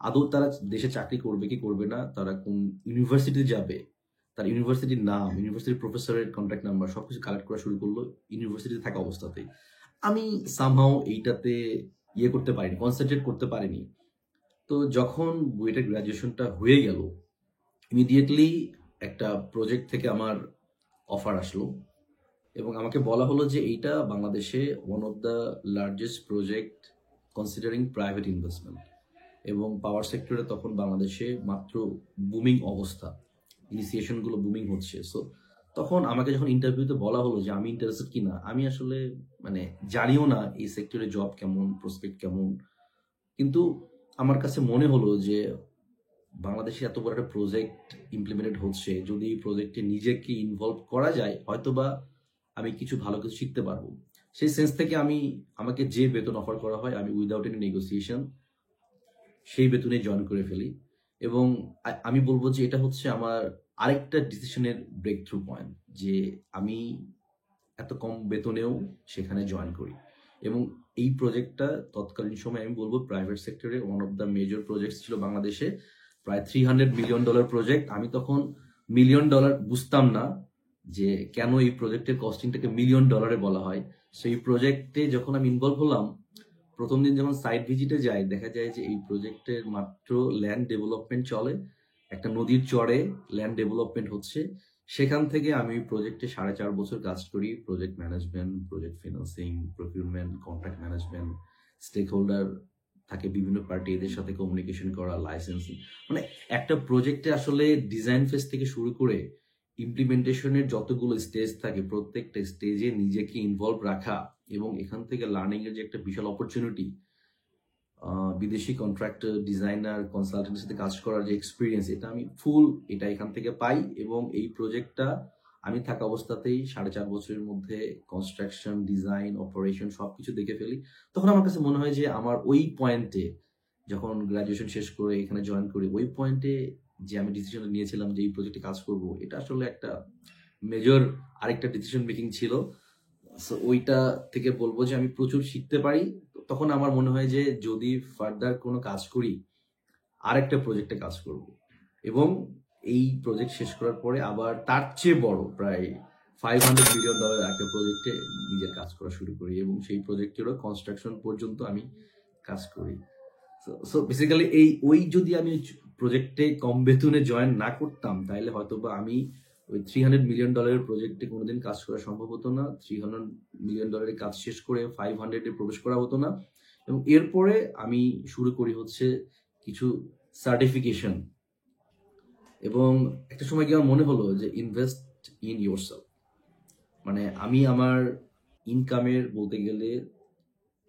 আদৌ তারা দেশে চাকরি করবে কি করবে না, তারা কোন ইউনিভার্সিটিতে যাবে, তার ইউনিভার্সিটির নাম, ইউনিভার্সিটির প্রফেসরের কন্ট্যাক্ট নাম্বার সবকিছু কালেক্ট করা শুরু করলো ইউনিভার্সিটিতে থাকা অবস্থাতেই। আমি সামহাও এইটাতে করতে পারিনি, কনসেন্ট্রেট করতে পারিনি। তো যখন বুয়েটের গ্রাজুয়েশনটা হয়ে গেল, ইমিডিয়েটলি একটা প্রজেক্ট থেকে আমার অফার আসলো এবং আমাকে বলা হলো যে এইটা বাংলাদেশে one of the largest project considering private investment, এবং পাওয়ার সেক্টরে তখন বাংলাদেশে মাত্র বুমিং অবস্থা, ইনিশিয়েশনগুলো বুমিং হচ্ছে। সো তখন আমাকে যখন ইন্টারভিউতে বলা হলো যে আমি ইন্টারেস্টেড কিনা, আমি আসলে মানে জানিও না এই সেক্টরে জব কেমন, প্রসপেক্ট কেমন, কিন্তু আমার কাছে মনে হলো যে বাংলাদেশে এত বড় একটা প্রজেক্ট ইমপ্লিমেন্টেড হচ্ছে, যদি এই প্রজেক্টে নিজেকে ইনভলভ করা যায় হয়তোবা আমি কিছু ভালো কিছু শিখতে পারবো। সেই সেন্স থেকে আমাকে যে বেতন অফার করা হয় আমি উইদাউট এনি নেগোসিয়েশন সেই বেতনে জয়েন করে ফেলি। এবং আমি বলবো যে এটা হচ্ছে আমার আরেকটা ডিসিশনের ব্রেক থ্রু পয়েন্ট, যে আমি এত কম বেতনেও সেখানে জয়েন করি। এবং এই প্রজেক্টটা তৎকালীন সময় আমি বলবো প্রাইভেট সেক্টরে one of the major project ছিল বাংলাদেশে, প্রায় $300 মিলিয়ন প্রজেক্ট। আমি তখন মিলিয়ন ডলার বুঝতাম না যে কেন এই প্রজেক্টের কস্টিংটাকে মিলিয়ন ডলারে বলা হয়। সেই প্রজেক্টে যখন আমি ইনভলভ হলাম, প্রথম দিন যখন সাইট ভিজিটে যাই, দেখা যায় যে এই প্রজেক্টের মাত্র ল্যান্ড ডেভেলপমেন্ট চলে, একটা নদীর চরে ল্যান্ড ডেভেলপমেন্ট হচ্ছে। সেখান থেকে আমি প্রজেক্টে 4.5 বছর কাজ করি, project management, project financing, procurement, contract management, stakeholder থাকে বিভিন্ন পার্টি, এদের সাথে কমিউনিকেশন করা, লাইসেন্সিং, মানে একটা প্রজেক্টে আসলে ডিজাইন ফেজ থেকে শুরু করে ইমপ্লিমেন্টেশনের যতগুলো স্টেজ থাকে প্রত্যেকটা স্টেজে নিজেকে ইনভলভ রাখা, এবং এখান থেকে লার্নিং এর যে একটা বিশাল অপরচুনিটি, বিদেশি কন্ট্রাক্টর, ডিজাইনার, কনসালটেন্টের সাথে কাজ করার যে এক্সপিরিয়েন্স, এটা এখান থেকে পাই। এবং এই প্রজেক্টটা আমি থাকা অবস্থাতেই 4.5 বছরের মধ্যে কনস্ট্রাকশন, ডিজাইন, অপারেশন সবকিছু দেখে ফেলি। তখন আমার কাছে মনে হয় যে আমার ওই পয়েন্টে যখন গ্রাজুয়েশন শেষ করে এখানে জয়েন করি, ওই পয়েন্টে যে আমি ডিসিশন নিয়েছিলাম যে এই প্রজেক্টে কাজ করব, এটা আসলে একটা মেজর আরেকটা ডিসিশন মেকিং ছিল। সো ওইটা থেকে বলবো যে আমি প্রচুর শিখতে পারি। তখন আমার মনে হয় যে যদি ফার্দার কোনো কাজ করি, আরেকটা প্রজেক্টে কাজ করব, এবং এই প্রজেক্ট শেষ করার পরে আবার তার চেয়ে বড় প্রায় $500 মিলিয়ন একটা প্রজেক্টে নিজের কাজ করা শুরু করি, এবং সেই প্রজেক্টেরও কনস্ট্রাকশন পর্যন্ত আমি কাজ করি। সো বেসিক্যালি ওই যদি আমি প্রজেক্টে কম বেতনে জয়েন না করতাম, তাহলে হয়তো বা আমি ওই $300 মিলিয়ন প্রজেক্টে কোনোদিন কাজ করা সম্ভব হতো না। $300 মিলিয়ন কাজ শেষ করে 500-এ প্রবেশ করা হতো না। এবং এরপরে আমি শুরু করি হচ্ছে কিছু সার্টিফিকেশন, এবং একটা সময় কি আমার মনে হলো যে ইনভেস্ট ইন ইয়োরসেলফ, মানে আমি আমার ইনকামের বলতে গেলে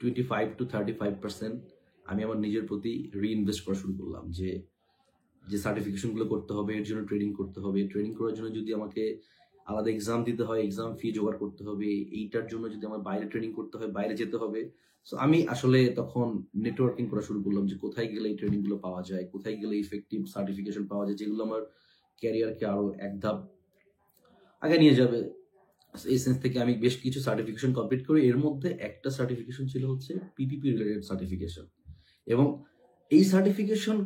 25-35% আমি আমার নিজের প্রতি রিইনভেস্ট করা শুরু করলাম। যে যে সার্টিফিকেশনগুলো করতে হবে, এর জন্য ট্রেনিং করতে হবে, ট্রেনিং করার জন্য যদি আমাকে আলাদা এক্সাম দিতে হয়, এক্সাম ফি জোগাড় করতে হবে, এইটার জন্য যদি আমার বাইরে ট্রেনিং করতে হয়, বাইরে যেতে হবে। সো আমি আসলে তখন নেটওয়ার্কিং করা শুরু করলাম যে কোথায় গেলে এই ট্রেনিংগুলো পাওয়া যায়, কোথায় গেলে ইফেক্টিভ সার্টিফিকেশন পাওয়া যায়, যেগুলো আমার ক্যারিয়ারকে আরো এক ধাপ আগে নিয়ে যাবে। এই সেন্স থেকে আমি বেশ কিছু সার্টিফিকেশন কমপ্লিট করি। এর মধ্যে একটা সার্টিফিকেশন ছিল হচ্ছে পিপিপি রিলেটেড সার্টিফিকেশন, এবং এই সার্টিফিকেশন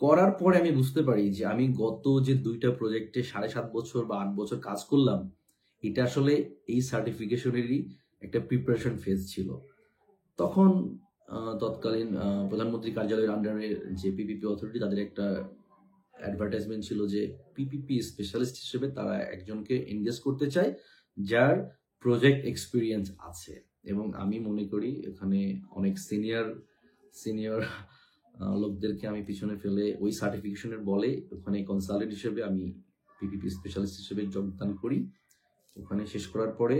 করার পরে আমি বুঝতে পারি যে আমি গত যে 2টা প্রজেক্টে 7.5 বছর বা 8 বছর কাজ করলাম, এটা আসলে এই সার্টিফিকেশনেরই একটা প্রিপারেশন ফেজ ছিল। তখন তৎকালীন প্রধানমন্ত্রী কার্যালয়ের আন্ডারে যে পিপিপি অথরিটি, তাদের একটা অ্যাডভার্টাইজমেন্ট ছিল যে পিপিপি স্পেশালিস্ট হিসেবে তারা একজনকে এনগেজ করতে চায় যার প্রজেক্ট এক্সপিরিয়েন্স আছে। এবং আমি মনে করি এখানে অনেক সিনিয়র সিনিয়র লোকদেরকে আমি পিছনে ফেলে ওই সার্টিফিকেশনের বলে ওখানে কনসালটেন্ট হিসেবে আমি পিপিপি স্পেশালিস্ট হিসেবে যোগদান করি। ওখানে শেষ করার পরে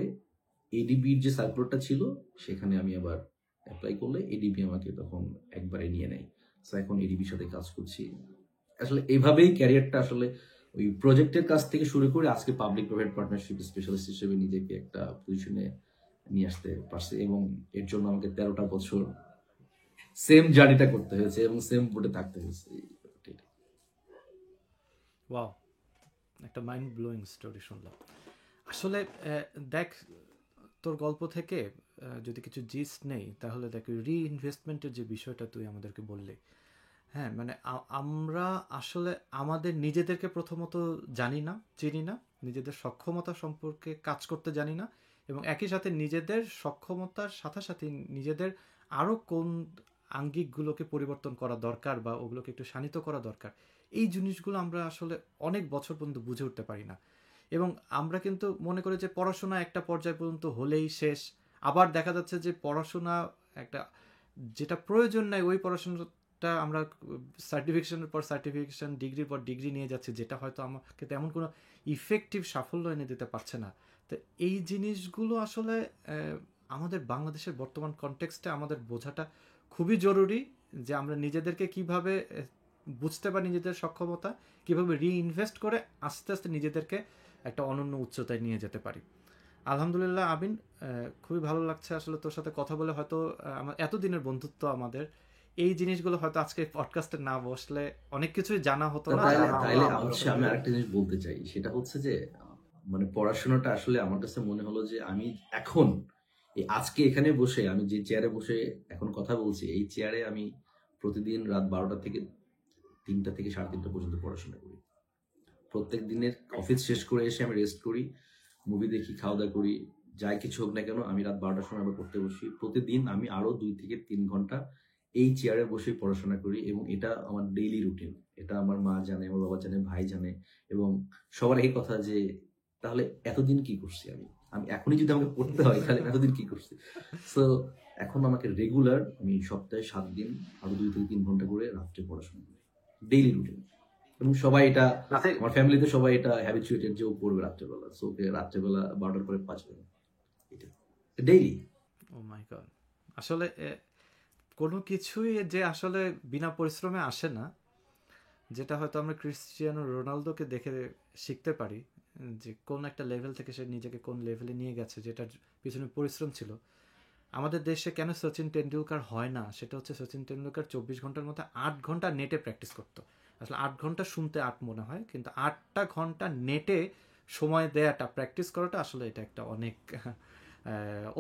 এডিবির যে সার্কুলারটা ছিল, সেখানে আমি আবার অ্যাপ্লাই করলে এডিবি আমাকে তখন একবারে নিয়ে নেয়। সো এখন এডিবির সাথে কাজ করছি। আসলে এইভাবেই ক্যারিয়ারটা আসলে ওই প্রজেক্টের কাজ থেকে শুরু করে আজকে পাবলিক প্রাইভেট পার্টনারশিপ স্পেশালিস্ট হিসেবে নিজেকে একটা পজিশনে নিয়ে আসতে পারছি, এবং এর জন্য আমাকে 13টা বছর সেম জার্নিটা করতে হয়েছে এবং সেম বোর্ডে থাকতে হয়েছে। ওয়াও, একটা মাইন্ড ব্লোয়িং স্টোরি শুনলাম। আসলে দেখ, তোর গল্প থেকে যদি কিছু জিস্ট নেই, তাহলে দেখ রিইনভেস্টমেন্টের যে বিষয়টা তুই আমাদেরকে বললি, হ্যাঁ, মানে আমরা আসলে আমাদের নিজেদেরকে প্রথমত জানি না, চিনি না, নিজেদের সক্ষমতা সম্পর্কে কাজ করতে জানি না, এবং একই সাথে নিজেদের সক্ষমতার সাথে সাথে নিজেদের আরও কোন আঙ্গিকগুলোকে পরিবর্তন করা দরকার বা ওগুলোকে একটু শানিত করা দরকার, এই জিনিসগুলো আমরা আসলে অনেক বছর পর্যন্ত বুঝে উঠতে পারি না। এবং আমরা কিন্তু মনে করি যে পড়াশোনা একটা পর্যায় পর্যন্ত হলেই শেষ। আবার দেখা যাচ্ছে যে পড়াশোনা একটা যেটা প্রয়োজন নাই, ওই পড়াশোনাটা আমরা সার্টিফিকেশনের পর সার্টিফিকেশন, ডিগ্রির পর ডিগ্রি নিয়ে যাচ্ছি, যেটা হয়তো আমাকে তেমন কোনো ইফেক্টিভ সাফল্য এনে দিতে পারছে না। তো এই জিনিসগুলো আসলে আমাদের বাংলাদেশের বর্তমান কনটেক্সটে আমাদের বোঝাটা খুবই জরুরি, যে আমরা নিজেদেরকে কিভাবে বুঝতে পারি, নিজেদের সক্ষমতা কিভাবে রিইনভেস্ট করে আস্তে আস্তে নিজেদেরকে একটা অনন্য উচ্চতায় নিয়ে যেতে পারি। আলহামদুলিল্লাহ আমিন, খুবই ভালো লাগছে আসলে তোর সাথে কথা বলে। হয়তো আমার এতদিনের বন্ধুত্ব, আমাদের এই জিনিসগুলো হয়তো আজকে পডকাস্টে না বসলে অনেক কিছুই জানা হতো না। তাইলে হচ্ছে আমি আরেকটা জিনিস বলতে চাই, সেটা হচ্ছে যে মানে পড়াশোনাটা আসলে আমার কাছে মনে হলো যে আমি এখন এই আজকে এখানে বসে আমি যে চেয়ারে বসে এখন কথা বলছি, এই চেয়ারে আমি প্রতিদিন রাত 12টা থেকে 3টা থেকে 3:30 পর্যন্ত পড়াশোনা করি। প্রত্যেক দিনের অফিস শেষ করে এসে আমি রেস্ট করি, মুভি দেখি, খাওয়া দাওয়া করি, যাই কিছু হোক না কেন আমি রাত 12টার সময় আবার পড়তে বসি। প্রতিদিন আমি আরো 2 থেকে 3 ঘন্টা এই চেয়ারে বসে পড়াশোনা করি, এবং এটা আমার ডেইলি রুটিন। এটা আমার মা জানে, আমার বাবা জানে, ভাই জানে, এবং সবার এই কথা যে তাহলে এতদিন কি করছি আমি আমি এখনই যদি আমাকে পড়তে হয় তাহলে এতদিন কি করছি। সো এখন আমাকে রেগুলার আমি সপ্তাহে 7 দিন আরো 2 থেকে 3 ঘন্টা করে রাত্রে পড়াশোনা করি, ডেইলি রুটিন। এবং সবাই এটা, আমার ফ্যামিলিতে সবাই এটা হ্যাবিচুয়েটেড যে ও পড়বে রাত্রেবেলা, সো ওকে রাত্রেবেলা 12টার পরে 5 ঘন্টা এটা ডেইলি। ও মাই গড, আসলে কোনো কিছুই যে আসলে বিনা পরিশ্রমে আসে না, যেটা হয়তো আমরা ক্রিস্টিয়ানো রোনালদোকে দেখে শিখতে পারি, যে কোন একটা লেভেল থেকে সে নিজেকে কোন লেভেলে নিয়ে গেছে, যেটার পিছনে পরিশ্রম ছিল। আমাদের দেশে কেন সচিন টেন্ডুলকার হয় না, সেটা হচ্ছে সচিন টেন্ডুলকার 24 ঘন্টার মধ্যে 8 ঘন্টা নেটে প্র্যাকটিস করতো। আসলে 8 ঘন্টা শুনতে 8 মনে হয়, কিন্তু 8টা ঘন্টা নেটে সময় দেয়াটা, প্র্যাকটিস করাটা আসলে এটা একটা অনেক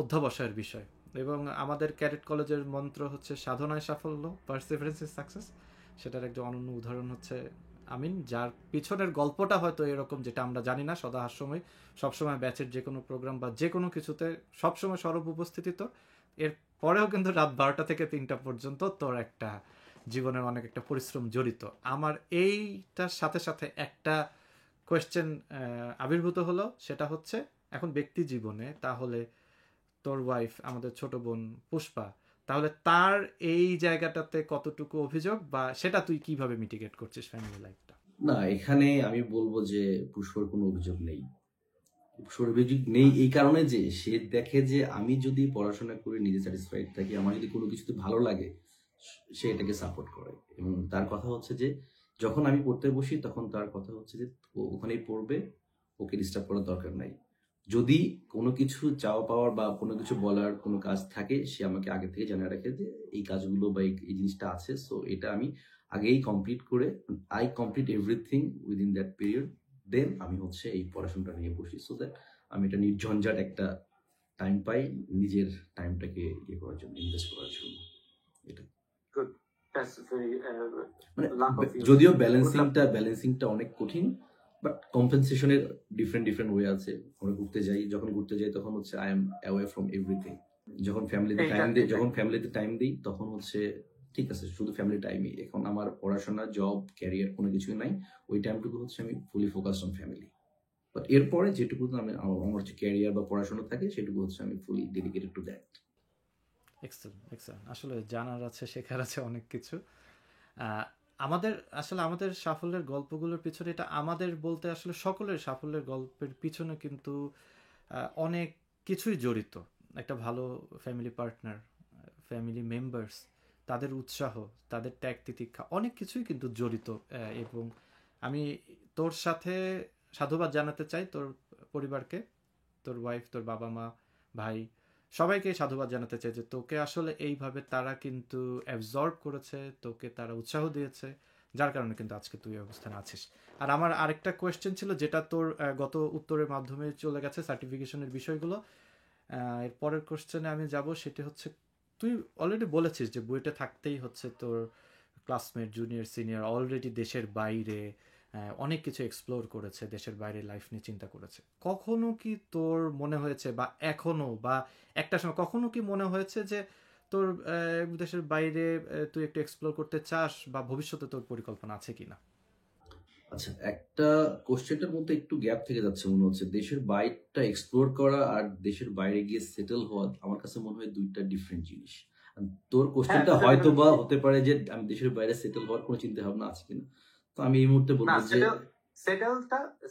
অধ্যাবসায়ের বিষয়। এবং আমাদের ক্যাডেট কলেজের মন্ত্র হচ্ছে সাধনায় সাফল্য, পারসিভারেন্স ইজ সাকসেস। সেটার একজন অনন্য উদাহরণ হচ্ছে আমিন, যার পিছনের গল্পটা হয়তো এরকম, যেটা আমরা জানি না। সদা হাস্যময়, সবসময় ব্যাচের যে কোনো প্রোগ্রাম বা যে কোনো কিছুতে সবসময় সরব উপস্থিতি তোর। এর পরেও কিন্তু রাত 12টা থেকে 3টা পর্যন্ত তোর একটা জীবনের অনেক একটা পরিশ্রম জড়িত। আমার এইটার সাথে সাথে একটা কোয়েশ্চেন আবির্ভূত হলো, সেটা হচ্ছে এখন ব্যক্তি জীবনে তাহলে তোর ওয়াইফ, আমাদের ছোট বোন পুষ্পা, তাহলে তার এই জায়গাটাতে কতটুকু অভিযোগ, বা সেটা তুই কিভাবে মিটিগেট করছিস ফ্যামিলি লাইফটা? না, এখানে আমি বলবো যে পুষ্পর কোনো অভিযোগ নেই। পুষ্পর অভিযোগ নেই এই কারণে যে সে দেখে যে আমি যদি পড়াশোনা করে নিজে স্যাটিসফাইড থাকি, আমার যদি কোনো কিছুতে ভালো লাগে, সে এটাকে সাপোর্ট করে। এবং তার কথা হচ্ছে যে যখন আমি পড়তে বসি তখন তার কথা হচ্ছে যে ও ওখানেই পড়বে, ওকে ডিস্টার্ব করার দরকার নাই। যদি কোনো কিছু চাওয়া পাওয়ার বা কোনো কিছু বলার কোনো কাজ থাকে, সে আমাকে আগে থেকে জানিয়ে রাখে যে এই কাজগুলো বা এই জিনিসটা আছে, সো এটা আমি আগেই কমপ্লিট করে, I complete everything within that period, then আমি হচ্ছে এই পড়াশোনাটা নিয়ে বসি, সো দ্যাট আমি এটা নির্ঝঞ্ঝাট একটা টাইম পাই নিজের টাইমটাকে ইয়ে করার জন্য, ইনভেস্ট করার জন্য। এটা Good. That's very মানে lack of you. যদিও Good luck. ব্যালেন্সিংটা অনেক কঠিন, বাট কম্পেনসেশনের ডিফারেন্ট ওয়ে আছে। আমরা যখন ঘুরতে যাই তখন হচ্ছে I am away from everything. যখন ফ্যামিলিতে টাইম দিই তখন হচ্ছে ঠিক আছে, শুধু ফ্যামিলি টাইমই। এখন আমার পড়াশোনা, জব, ক্যারিয়ার কোনো কিছুই নাই। ওই টাইমটুকু হচ্ছে আমি ফুলি ফোকাসড অন ফ্যামিলি। বাট এরপরে যেটুকু আমার হচ্ছে ক্যারিয়ার বা পড়াশোনা থাকে, সেটুকু হচ্ছে আমি fully dedicated to that. Excellent, excellent. আসলে জানার আছে, শেখার আছে অনেক কিছু। আহ, আমাদের সাফল্যের গল্পগুলোর পিছনে, এটা আমাদের বলতে আসলে সকলের সাফল্যের গল্পের পিছনে কিন্তু অনেক কিছুই জড়িত। একটা ভালো ফ্যামিলি পার্টনার, ফ্যামিলি মেম্বার্স, তাদের উৎসাহ, তাদের ত্যাগ তিতিক্ষা, অনেক কিছুই কিন্তু জড়িত। এবং আমি তোর সাথে সাধুবাদ জানাতে চাই, তোর পরিবারকে, তোর ওয়াইফ, তোর বাবা মা, ভাই, সবাইকে সাধুবাদ জানাতে চাই যে তোকে আসলে এইভাবে তারা কিন্তু অ্যাবজর্ব করেছে, তোকে তারা উৎসাহ দিয়েছে, যার কারণে কিন্তু আজকে তুই এই অবস্থানে আছিস। আর আমার আরেকটা কোয়েশ্চেন ছিল, যেটা তোর গত উত্তরের মাধ্যমে চলে গেছে, সার্টিফিকেশনের বিষয়গুলো। এর পরের কোয়েশ্চেনে আমি যাব, সেটি হচ্ছে তুই অলরেডি বলেছিস যে বুয়েটে থাকতেই হচ্ছে তোর ক্লাসমেট, জুনিয়র, সিনিয়র অলরেডি দেশের বাইরে অনেক কিছু এক্সপ্লোর করেছে, দেশের বাইরে লাইফ নিয়ে চিন্তা করেছে। কখনো কি তোর মনে হয়েছে, বা এখনো, বা একটা সময় কখনো কি মনে হয়েছে যে তোর দেশের বাইরে তুই একটু এক্সপ্লোর করতে চাস, বা ভবিষ্যতে তোর পরিকল্পনা আছে কিনা? আচ্ছা, একটা কোশ্চেনটার মধ্যে একটু গ্যাপ থেকে যাচ্ছে মনে হচ্ছে। দেশের বাইরেটা এক্সপ্লোর করা আর দেশের বাইরে গিয়ে সেটেল হওয়া আমার কাছে মনে হয় দুইটা ডিফারেন্ট জিনিস। আর তোর কোশ্চেনটা হ্যাঁ, হয়তো বা হতে পারে যে আমি দেশের বাইরে সেটেল হওয়ার কোনো চিন্তা ভাবনা আছে কিনা। তো আমি এই মুহূর্তে না, বলবো যে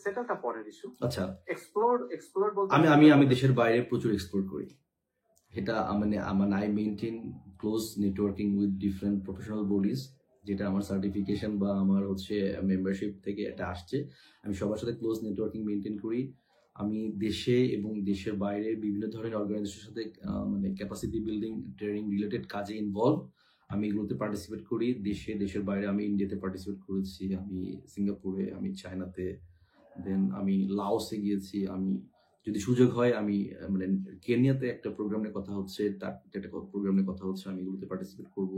সেটেলটা পরের ইস্যু। আচ্ছা, এক্সপ্লোর বলতে আমি দেশের বাইরে প্রচুর এক্সপ্লোর করি। এটা মানে I maintain close networking with different professional bodies, যেটা আমার সার্টিফিকেশন বা আমার হচ্ছে মেম্বারশিপ থেকে এটা আসছে। আমি সবার সাথে ক্লোজ নেটওয়ার্কিং মেনটেন করি। আমি দেশে এবং দেশের বাইরে বিভিন্ন ধরনের অর্গানাইজেশনের সাথে মানে ক্যাপাসিটি বিল্ডিং, ট্রেনিং রিলেটেড কাজে ইনভলভ। আমি এগুলোতে পার্টিসিপেট করি। দেশের বাইরে আমি ইন্ডিয়াতে পার্টিসিপেট করেছি, আমি সিঙ্গাপুরে, আমি চায়নাতে, দেন আমি লাওসে গিয়েছি। আমি যদি সুযোগ হয় আমি মানে কেনিয়াতে একটা প্রোগ্রামের কথা হচ্ছে, তার একটা প্রোগ্রামের কথা হচ্ছে, আমি এগুলোতে পার্টিসিপেট করব।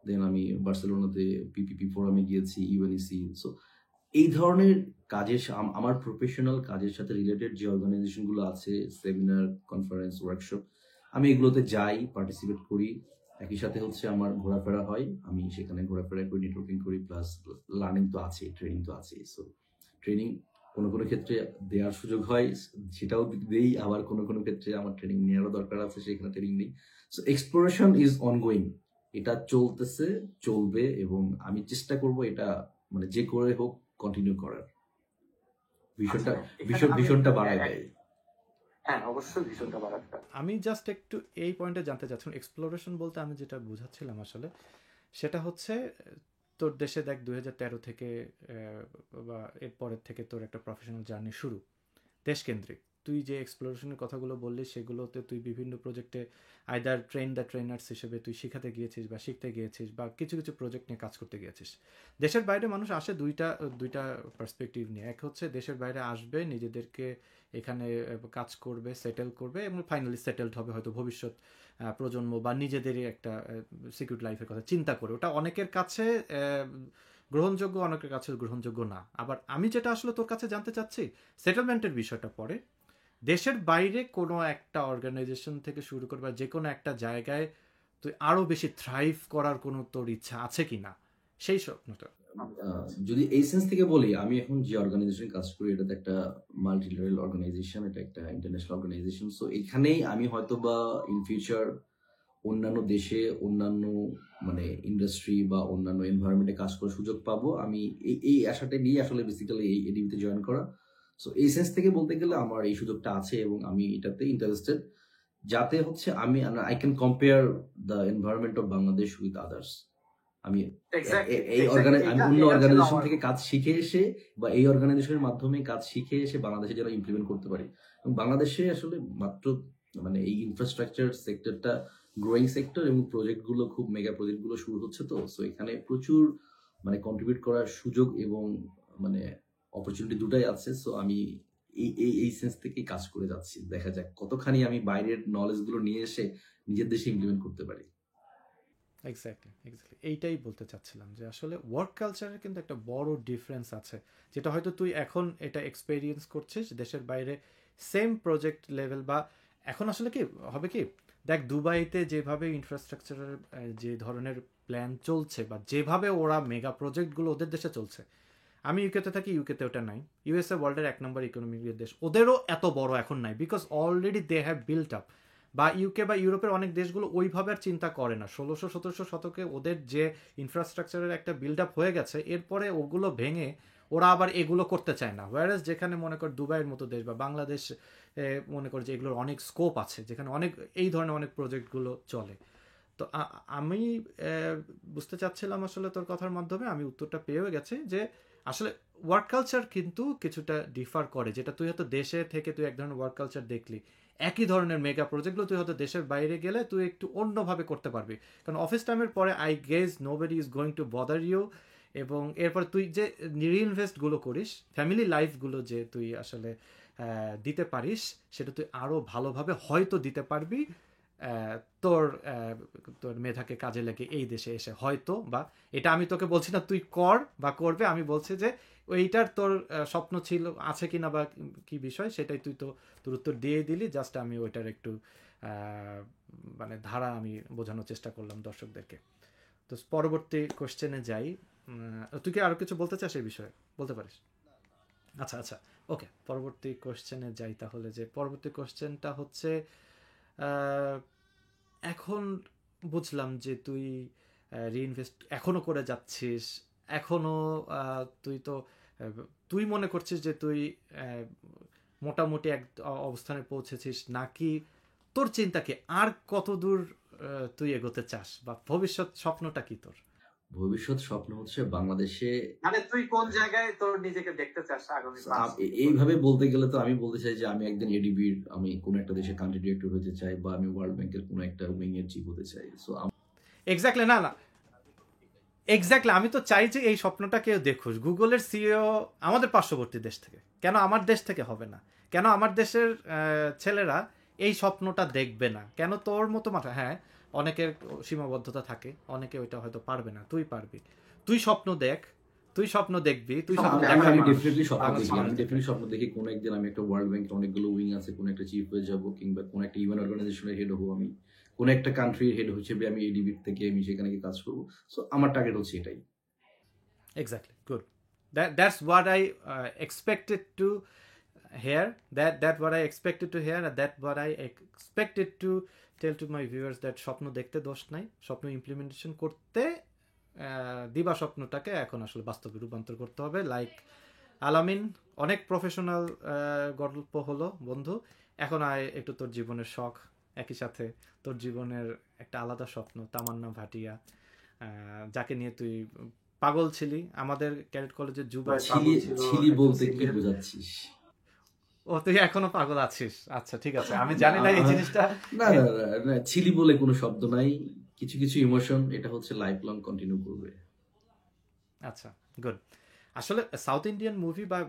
দেন আমি বার্সেলোনাতে পিপিপি ফোরামে গিয়েছি, ইউএনইসি। সো এই ধরনের কাজের আমার প্রফেশনাল কাজের সাথে রিলেটেড যে অর্গানাইজেশনগুলো আছে, সেমিনার, কনফারেন্স, ওয়ার্কশপ, আমি এগুলোতে যাই, পার্টিসিপেট করি। একই সাথে হচ্ছে আমার ঘোরাফেরা হয়, আমি সেখানে ঘোরাফেরা করি, নেটওয়ার্কিং করি, প্লাস লার্নিং তো আছে, ট্রেনিং তো আছে। সো ট্রেনিং কোনো ক্ষেত্রে দেওয়ার সুযোগ হয়, সেটাও দেই। আবার কোনো ক্ষেত্রে আমার ট্রেনিং নেওয়ারও দরকার আছে, সেখানে ট্রেনিং নেই। সো এক্সপ্লোরেশন ইজ অনগোয়িং, এটা চলতেছে, চলবে, এবং আমি চেষ্টা করব এটা মানে যে করে হোক কন্টিনিউ করার। ভীষণটা বাড়ায় দেয়। হ্যাঁ, অবশ্যই ভীষণটা বাড়াতে। আমি জাস্ট একটু এই পয়েন্টে জানতে চাচ্ছিলাম, এক্সপ্লোরেশন বলতে আমি যেটা বুঝাচ্ছিলাম আসলে, সেটা হচ্ছে তোর দেশে দেখ 2013 থেকে বা এরপরের থেকে তোর একটা প্রফেশনাল জার্নি শুরু, দেশকেন্দ্রিক। তুই যে এক্সপ্লোরেশনের কথাগুলো বললি সেগুলোতে তুই বিভিন্ন প্রজেক্টে আইদার ট্রেনার্স হিসেবে তুই শেখাতে গিয়েছিস বা শিখতে গিয়েছিস বা কিছু কিছু প্রজেক্ট নিয়ে কাজ করতে গিয়েছিস। দেশের বাইরে মানুষ আসে দুইটা পার্সপেক্টিভ নিয়ে। এক হচ্ছে দেশের বাইরে আসবে, নিজেদেরকে এখানে কাজ করবে, সেটেল করবে এবং ফাইনালি সেটেলড হবে হয়তো ভবিষ্যৎ প্রজন্ম বা নিজেদেরই একটা সিকিউর লাইফের কথা চিন্তা করে। ওটা অনেকের কাছে গ্রহণযোগ্য, অনেকের কাছে গ্রহণযোগ্য না। আবার আমি যেটা আসলে তোর কাছে জানতে চাচ্ছি, সেটেলমেন্টের বিষয়টা পরে দেশের বাইরে কোনো একটা অর্গানাইজেশন থেকে শুরু করে বা যে কোনো একটা জায়গায় তুই আরো বেশি থ্রাইভ করার কোনো তোর ইচ্ছা আছে কি না, সেই স্বপ্নটা। যদি এই সেন্স থেকে বলি, আমি এখন যে অর্গানাইজেশন কাজ করি এটা তো একটা মাল্টিলেভেল অর্গানাইজেশন, এটা একটা ইন্টারন্যাশনাল অর্গানাইজেশন। সো এখানেই আমি হয়তো বা ইন ফিউচার অন্যান্য দেশে অন্যান্য মানে ইন্ডাস্ট্রি বা অন্যান্য এনভায়রনমেন্টে কাজ করার সুযোগ পাবো। আমি এই আশাটা নিয়ে আসলে বেসিক্যালি এই এডিবিতে জয়েন করা। সো এই সেন্স থেকে বলতে গেলে আমার এই সুযোগটা আছে এবং আমি এটাতে ইন্টারেস্টেড, যাতে হচ্ছে আমি I can compare the environment of Bangladesh with others. আমি আমি অন্য অর্গানাইজেশন থেকে কাজ শিখে এসে বা এই অর্গানাইজেশনের মাধ্যমে কাজ শিখে এসে বাংলাদেশে যারা ইমপ্লিমেন্ট করতে পারি। এবং বাংলাদেশে আসলে মাত্র মানে এই ইনফ্রাস্ট্রাকচার সেক্টরটা গ্রোয়িং সেক্টর এবং প্রজেক্টগুলো খুব মেগা প্রজেক্টগুলো শুরু হচ্ছে। তো সো এখানে প্রচুর মানে কন্ট্রিবিউট করার সুযোগ এবং মানে অপরচুনিটি দুটাই আছে। সো আমি এই সেন্স থেকেই কাজ করে যাচ্ছি, দেখা যাক কতখানি আমি বাইরের নলেজগুলো নিয়ে এসে নিজের দেশে ইমপ্লিমেন্ট করতে পারি। এক্স্যাক্টলি এইটাই বলতে চাচ্ছিলাম যে আসলে ওয়ার্ক কালচারের কিন্তু একটা বড় ডিফারেন্স আছে, যেটা হয়তো তুই এখন এটা এক্সপেরিয়েন্স করছিস দেশের বাইরে সেম প্রজেক্ট লেভেল। বা এখন আসলে কি হবে কি, দেখ দুবাইতে যেভাবে ইনফ্রাস্ট্রাকচারের যে ধরনের প্ল্যান চলছে বা যেভাবে ওরা মেগা প্রজেক্টগুলো ওদের দেশে চলছে, আমি ইউকেতে থাকি, ইউকেতে ওটা নাই। ইউএসএ ওয়ার্ল্ডের 1 নম্বর ইকোনমিক দেশ, ওদেরও এত বড় এখন নাই, because already they have built up. বা ইউকে বা ইউরোপের অনেক দেশগুলো ওইভাবে আর চিন্তা করে না। 1600-1700 শতকে ওদের যে ইনফ্রাস্ট্রাকচারের একটা বিল্ড আপ হয়ে গেছে, এরপরে ওগুলো ভেঙে ওরা আবার এগুলো করতে চায় না। ওয়ারেস যেখানে মনে কর দুবাইয়ের মতো দেশ বা বাংলাদেশ মনে কর যে এগুলোর অনেক স্কোপ আছে, যেখানে অনেক এই ধরনের অনেক প্রজেক্টগুলো চলে। তো আমি বুঝতে চাচ্ছিলাম আসলে তোর কথার মাধ্যমে আমি উত্তরটা পেয়েও গেছি যে আসলে ওয়ার্ক কালচার কিন্তু কিছুটা ডিফার করে। যেটা তুই হয়তো দেশে থেকে তুই এক ধরনের ওয়ার্ক কালচার দেখলি, একই ধরনের মেগা প্রজেক্টগুলো তুই হয়তো দেশের বাইরে গেলে তুই একটু অন্যভাবে করতে পারবি, কারণ অফিস টাইমের পরে I guess nobody is going to bother you. এবং এরপর তুই যে রিইনভেস্টগুলো করিস, ফ্যামিলি লাইফগুলো যে তুই আসলে দিতে পারিস, সেটা তুই আরও ভালোভাবে হয়তো দিতে পারবি তোর তোর মেধাকে কাজে লেগে এই দেশে এসে হয়তো। বা এটা আমি তোকে বলছি না তুই কর বা করবে, আমি বলছি যে ওইটার তোর স্বপ্ন ছিল আছে কিনা বা কি বিষয়, সেটাই তুই তো তোর উত্তর দিয়ে দিলি। জাস্ট আমি ওইটার একটু মানে ধারা আমি বোঝানোর চেষ্টা করলাম দর্শকদেরকে। তো পরবর্তী কোশ্চেনে যাই। তুই কি আরো কিছু বলতে চাস এই বিষয়ে? বলতে পারিস। আচ্ছা ওকে, পরবর্তী কোশ্চেনে যাই তাহলে। যে পরবর্তী কোশ্চেনটা হচ্ছে এখন বুঝলাম যে তুই রিইনভেস্ট এখনো করে যাচ্ছিস, এখনো তুই মনে করছিস যে তুই মোটামুটি এক অবস্থানে পৌঁছেছিস, নাকি তোর চিন্তা কি আর কত দূর তুই এগোতে চাস, বা ভবিষ্যৎ স্বপ্নটা কি তোর? ভবিষ্যৎ স্বপ্ন হচ্ছে বাংলাদেশে, মানে তুই কোন জায়গায় তোর নিজেকে দেখতে চাস আগামী 5 এইভাবে বলতে গেলে তো আমি বলতে চাই যে আমি একদিন এডিবির আমি কোন একটা দেশের কান্ট্রি ডিরেক্টর হতে চাই, বা আমি ওয়ার্ল্ড ব্যাংকের কোন একটা উইং এর চিফ হতে চাই। সো এক্স্যাক্টলি না এক্স্যাক্টলি আমি তো চাই যে এই স্বপ্নটা কেউ দেখুস। গুগলের সিইও আমাদের পার্শ্ববর্তী দেশ থেকে, কেন আমার দেশ থেকে হবে না? কেন আমার দেশের ছেলেরা এই স্বপ্নটা দেখবে না? কেন তোর মতো মাথা, হ্যাঁ অনেকের সীমাবদ্ধতা থাকে, অনেকে ওইটা হয়তো পারবে না, তুই পারবি। তুই স্বপ্ন দেখ, তুই স্বপ্ন দেখবি, তুই স্বপ্ন আমি ডেফিনেটলি স্বপ্ন দেখি, আমি ডেফিনেটলি স্বপ্ন দেখি কোন একদিন আমি একটা ওয়ার্ল্ড ব্যাংকের অনেকগুলো উইং আছে, কোন একটা চিফ হয়ে যাব, কিংবা কোন একটা ইউএন অর্গানাইজেশনের হেড হবো, আমি কোন একটা কান্ট্রির হেড হিসেবে আমি এডিবি থেকে আমি সেখানে গিয়ে কাজ করবো। সো আমার টার্গেট হচ্ছে এটাই। Exactly, good. That's what I expected to hear. That what I expected to hear, and that what I expected to tell to my viewers, that স্বপ্ন দেখতে দোষ নাই, স্বপ্ন ইমপ্লিমেন্টেশন করতে দিবা স্বপ্নটাকে এখন আসলে বাস্তবে রূপান্তর করতে হবে। লাইক আলামিন, অনেক প্রফেশনাল গল্প হলো বন্ধু, এখন আয় একটু তোর জীবনের শখ, একই সাথে তোর জীবনের একটা আলাদা স্বপ্ন, তামান্না ভাটিয়া, যাকে নিয়ে তুই পাগল ছিলি। আমাদের ক্যাডেট কলেজের যুবা ছিলি বলতে কি বোঝাচ্ছিস? ও তুই এখনো পাগল আছিস? আচ্ছা ঠিক আছে, আমি জানি না এই জিনিসটা। না না না, না, ছিলি বলে কোনো শব্দ নাই। কিছু কিছু ইমোশন এটা হচ্ছে লাইফ লং কন্টিনিউ করবে। আচ্ছা, গুড। আসলে সাউথ ইন্ডিয়ান মুভি বা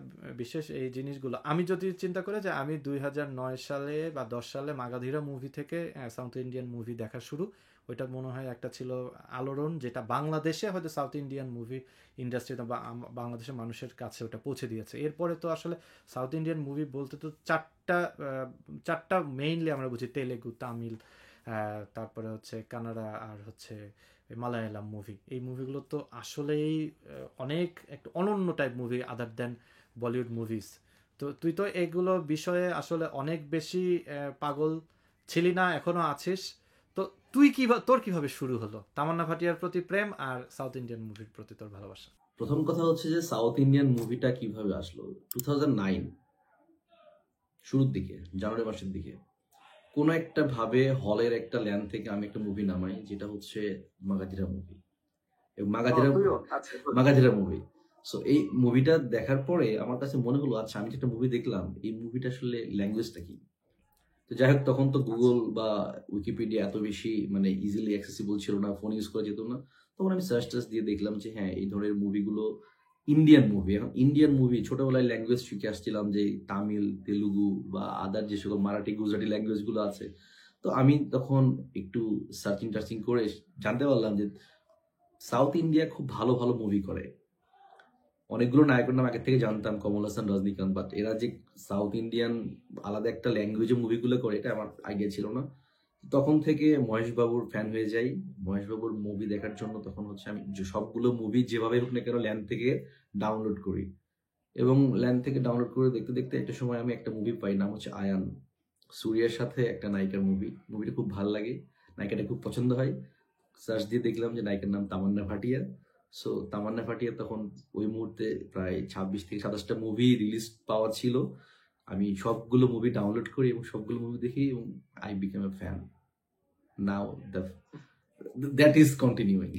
বিশেষ এই জিনিসগুলো আমি যদি চিন্তা করে যে আমি 2009 সালে বা 10 সালে মাগাধীরা মুভি থেকে সাউথ ইন্ডিয়ান মুভি দেখা শুরু। ওইটা মনে হয় একটা ছিল আলোড়ন, যেটা বাংলাদেশে হয়তো সাউথ ইন্ডিয়ান মুভি ইন্ডাস্ট্রিতে বা বাংলাদেশের মানুষের কাছে ওটা পৌঁছে দিয়েছে। এরপরে তো আসলে সাউথ ইন্ডিয়ান মুভি বলতে তো চারটা মেইনলি আমরা বুঝি, তেলেগু, তামিল, তারপরে হচ্ছে কানাডা, আর হচ্ছে মালায়ালাম মুভি। এই মুভিগুলো তো আসলেই অনেক একটা অনন্য টাইপ মুভি আদার দেন বলিউড মুভিজ। তো তুই তো এগুলো বিষয়ে আসলে অনেক বেশি পাগল ছিলি না, এখনো আছিস? তো তুই তোর কিভাবে শুরু হলো তামান্না ভাটিয়ার প্রতি প্রেম আর সাউথ ইন্ডিয়ান মুভির প্রতি তোর ভালোবাসা? প্রথম কথা হচ্ছে যে সাউথ ইন্ডিয়ান মুভিটা কিভাবে আসলো, 2009 শুরুর দিকে, জানুয়ারি মাসের দিকে কোনো একটা ভাবে হলের একটা ল্যান্ড থেকে আমি একটা মুভি নামাই, যেটা হচ্ছে মাগাধীরা মুভি। এবং আচ্ছা, মাগাধীরা মুভি। সো এই মুভিটা দেখার পরে আমার কাছে মনে হলো, আচ্ছা আমি যেটা মুভি দেখলাম এই মুভিটা আসলে ল্যাঙ্গুয়েজটা কি। তো যাই হোক, তখন তো গুগল বা উইকিপিডিয়া এত বেশি মানে ইজিলি অ্যাক্সেসিবল ছিল না, ফোন ইউজ করা যেত না। তখন আমি সার্চ টার্চ দিয়ে দেখলাম যে হ্যাঁ, এই ধরনের মুভিগুলো ইন্ডিয়ান মুভি। এখন ইন্ডিয়ান মুভি ছোটবেলায় ল্যাঙ্গুয়েজ শিখে আসছিলাম, যে তামিল, তেলুগু বা আদার যে সকল মারাঠি, গুজরাটি ল্যাঙ্গুয়েজগুলো আছে। তো আমি তখন একটু সার্চিং টার্চিং করে জানতে পারলাম যে সাউথ ইন্ডিয়া খুব ভালো ভালো মুভি করে। অনেকগুলো নায়কের নাম আগে থেকে জানতাম, কমল হাসান, রজনীকান্ত, বাট এরা যে সাউথ ইন্ডিয়ান আলাদা একটা ল্যাঙ্গুয়েজে মুভিগুলো করে এটা আমার আইডিয়া ছিল না। তখন থেকে মহেশ বাবুর ফ্যান হয়ে যাই। মহেশ বাবুর মুভি দেখার জন্য তখন হচ্ছে আমি সবগুলো মুভি যেভাবে হোক না কেন ল্যান্ড থেকে ডাউনলোড করি, এবং ল্যান্ড থেকে ডাউনলোড করে দেখতে দেখতে একটা সময় আমি একটা মুভি পাই, নাম হচ্ছে আয়ান। সূর্যের সাথে একটা নায়িকার মুভি। মুভিটা খুব ভালো লাগে, নায়িকাটা খুব পছন্দ হয়। সার্চ দিয়ে দেখলাম যে নায়িকার নাম তামান্না ভাটিয়া। সো তামান্না ভাটিয়া তখন ওই মুহূর্তে প্রায় 26 থেকে 27টা মুভি রিলিজ পাওয়া ছিল। আমি সবগুলো মুভি ডাউনলোড করি এবং সবগুলো মুভি দেখি, এবং I became A fan. Now that is continuing.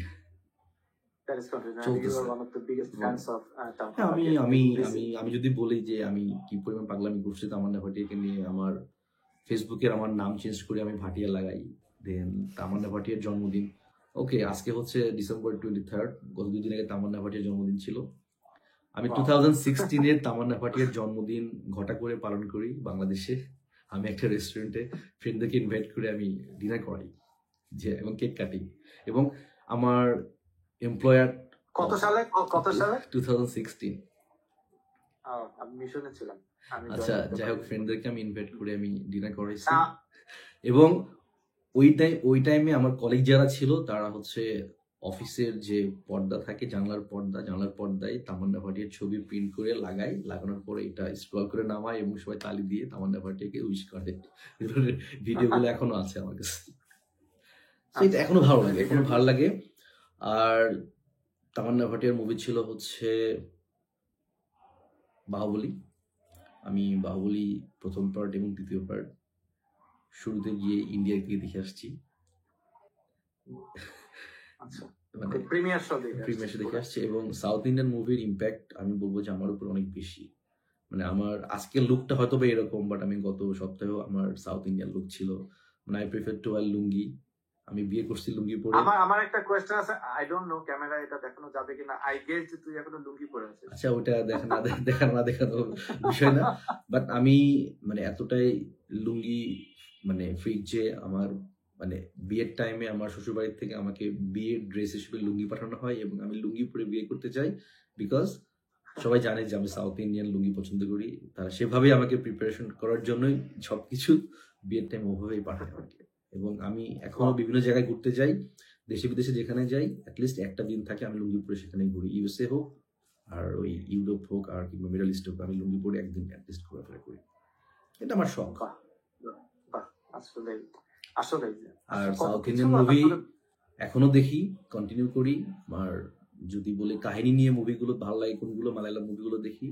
আমি আমি আমি আমি যদি বলি যে আমি কি পরিমাণ পাগলামি করছি তামান্না ভাটিয়াকে নিয়ে, আমার ফেসবুকের আমার নাম চেঞ্জ করে আমি ভাটিয়া লাগাই। দেন তামান্না ভাটিয়ার জন্মদিন, ওকে আজকে হচ্ছে ডিসেম্বর 23, গত 2 দিন আগে তামান্না ভাটিয়ার জন্মদিন ছিল। আমি 2016 তামান্না ভাটিয়ার জন্মদিন ঘটা করে পালন করি বাংলাদেশে। আমি একটা রেস্টুরেন্টে ফ্রেন্ডদেরকে ইনভাইট করে আমি ডিনার করাই যে, এবং কেক কাটি। এবং আমার এমপ্লয়ার কত সালে 2016। আমি মিশনে ছিলাম। আচ্ছা যাই হোক, ফ্রেন্ডদেরকে আমি ইনভাইট করে আমি ডিনার করাইছি। আহ, এবং ওই টাইমে আমার কলিগ যারা ছিল তারা হচ্ছে অফিসের যে পর্দা থাকে, জানলার পর্দায় তামান্না ভাটিয়ার ছবি প্রিন্ট করে লাগানোর পরে এটা স্ক্রল করে নামায় এবং সবাই তালি দিয়ে তামান্না ভাটিয়াকে উইশ করে। ভিডিওগুলো এখনো আছে আমার কাছে। এটা এখনো ভালো লাগে। আর তামান্না ভাটিয়ার মুভি ছিল হচ্ছে বাহুবলী। আমি বাহুবলী প্রথম পার্ট এবং দ্বিতীয় পার্ট শুরুতে গিয়ে ইন্ডিয়া থেকে দেখে আসছি। মানে প্রিমিয়ার শো দেখে আসছি। এবং সাউথ ইন্ডিয়ান মুভির ইম্প্যাক্ট আমি বলবো যে আমার উপর অনেক বেশি। মানে আমার আজকের লুকটা হয়তো বা এরকম, বাট আমি গত সপ্তাহেও আমার সাউথ ইন্ডিয়ান লুক ছিল। মানে আই প্রেফার টু ওয়্যার লুঙ্গি। আমি বিয়ে করছি লুঙ্গি পরে। আমার একটা কোয়েশ্চেন আছে, আই ডোন্ট নো ক্যামেরা এটা দেখানো যাবে কিনা, আই গেস যে তুই এখনো লুঙ্গি পরে আছিস। আচ্ছা ওটা দেখানো বিষয় না, বাট আমি মানে এতটাই লুঙ্গি মানে ফ্রিক যে আমার মানে বিয়ের টাইমে আমার শ্বশুর বাড়ির থেকে আমাকে বিয়ের ড্রেস হিসেবে লুঙ্গি পাঠানো হয়, এবং আমি লুঙ্গি পরে বিয়ে করতে চাই। বিকজ সবাই জানে যে আমি সাউথ ইন্ডিয়ান লুঙ্গি পছন্দ করি। তারা সেভাবেই আমাকে প্রিপারেশন করার জন্যই সবকিছু বিয়ের টাইম ওভাবেই পাঠায় আমাকে। এবং আমি এখনো বিভিন্ন জায়গায় ঘুরতে যাই, দেশে বিদেশে যেখানে যাই অ্যাটলিস্ট একটা দিন থাকে আমি লুঙ্গি পরে সেখানে ঘুরি। ইউএসএ হোক আর ওই ইউরোপ হোক আর কিংবা মিডল ইস্ট হোক, আমি লুঙ্গি পরে একদিন অ্যাটলিস্ট ঘোরাফেরা করি। এটা আমার শখ। আর সাউথ ইন্ডিয়ান মুভি এখনো দেখি, কন্টিনিউ করি। আর যদি বলি কাহিনী নিয়ে মুভিগুলো ভালো লাগে কোনগুলো, মালায়ালাম মুভিগুলো দেখি।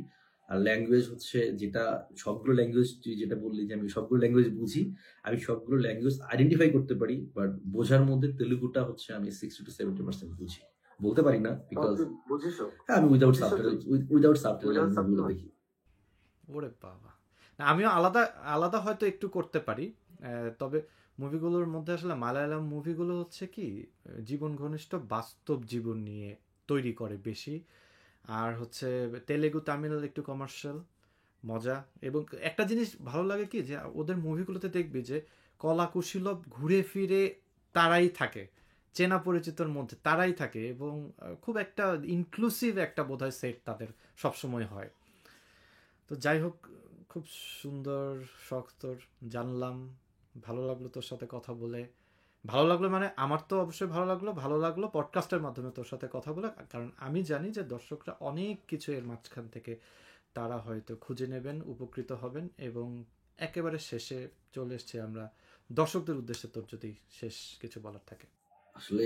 আর ল্যাঙ্গুয়েজ হচ্ছে যেটা সবগুলো ল্যাঙ্গুয়েজ, তুই যেটা বললি যে আমি সবগুলো ল্যাঙ্গুয়েজ বুঝি, আমি সবগুলো ল্যাঙ্গুয়েজ আইডেন্টিফাই করতে পারি, বাট বোঝার মধ্যে তেলুগুটা হচ্ছে আমি 60 to 70% বুঝি, বলতে পারি না বিকজ হ্যাঁ আমি উইদাউট সাবটাইটেল মুভিগুলো দেখি। ওরে বাবা, আমিও আলাদা আলাদা হয়তো একটু করতে পারি, তবে মুভিগুলোর মধ্যে আসলে মালায়ালাম মুভিগুলো হচ্ছে কি জীবন ঘনিষ্ঠ বাস্তব জীবন নিয়ে তৈরি করে বেশি। আর হচ্ছে তেলেগু তামিল একটু কমার্শিয়াল মজা। এবং একটা জিনিস ভালো লাগে কি যে ওদের মুভিগুলোতে দেখবি যে কলা কুশীলব ঘুরে ফিরে তারাই থাকে, চেনা পরিচিতর মধ্যে তারাই থাকে, এবং খুব একটা ইনক্লুসিভ একটা বোধহয় সেট তাদের সবসময় হয়। তো যাই হোক, খুব সুন্দর শখ তোর, জানলাম, ভালো লাগলো তোর সাথে কথা বলে। ভালো লাগলো মানে আমার তো অবশ্যই ভালো লাগলো, ভালো লাগলো পডকাস্টের মাধ্যমে তোর সাথে কথা বলে, কারণ আমি জানি যে দর্শকরা অনেক কিছু এর মাঝখান থেকে তারা হয়তো খুঁজে নেবেন, উপকৃত হবেন। এবং একেবারে শেষে চলে এসছি আমরা, দর্শকদের উদ্দেশ্যে তোর যদি শেষ কিছু বলার থাকে। আসলে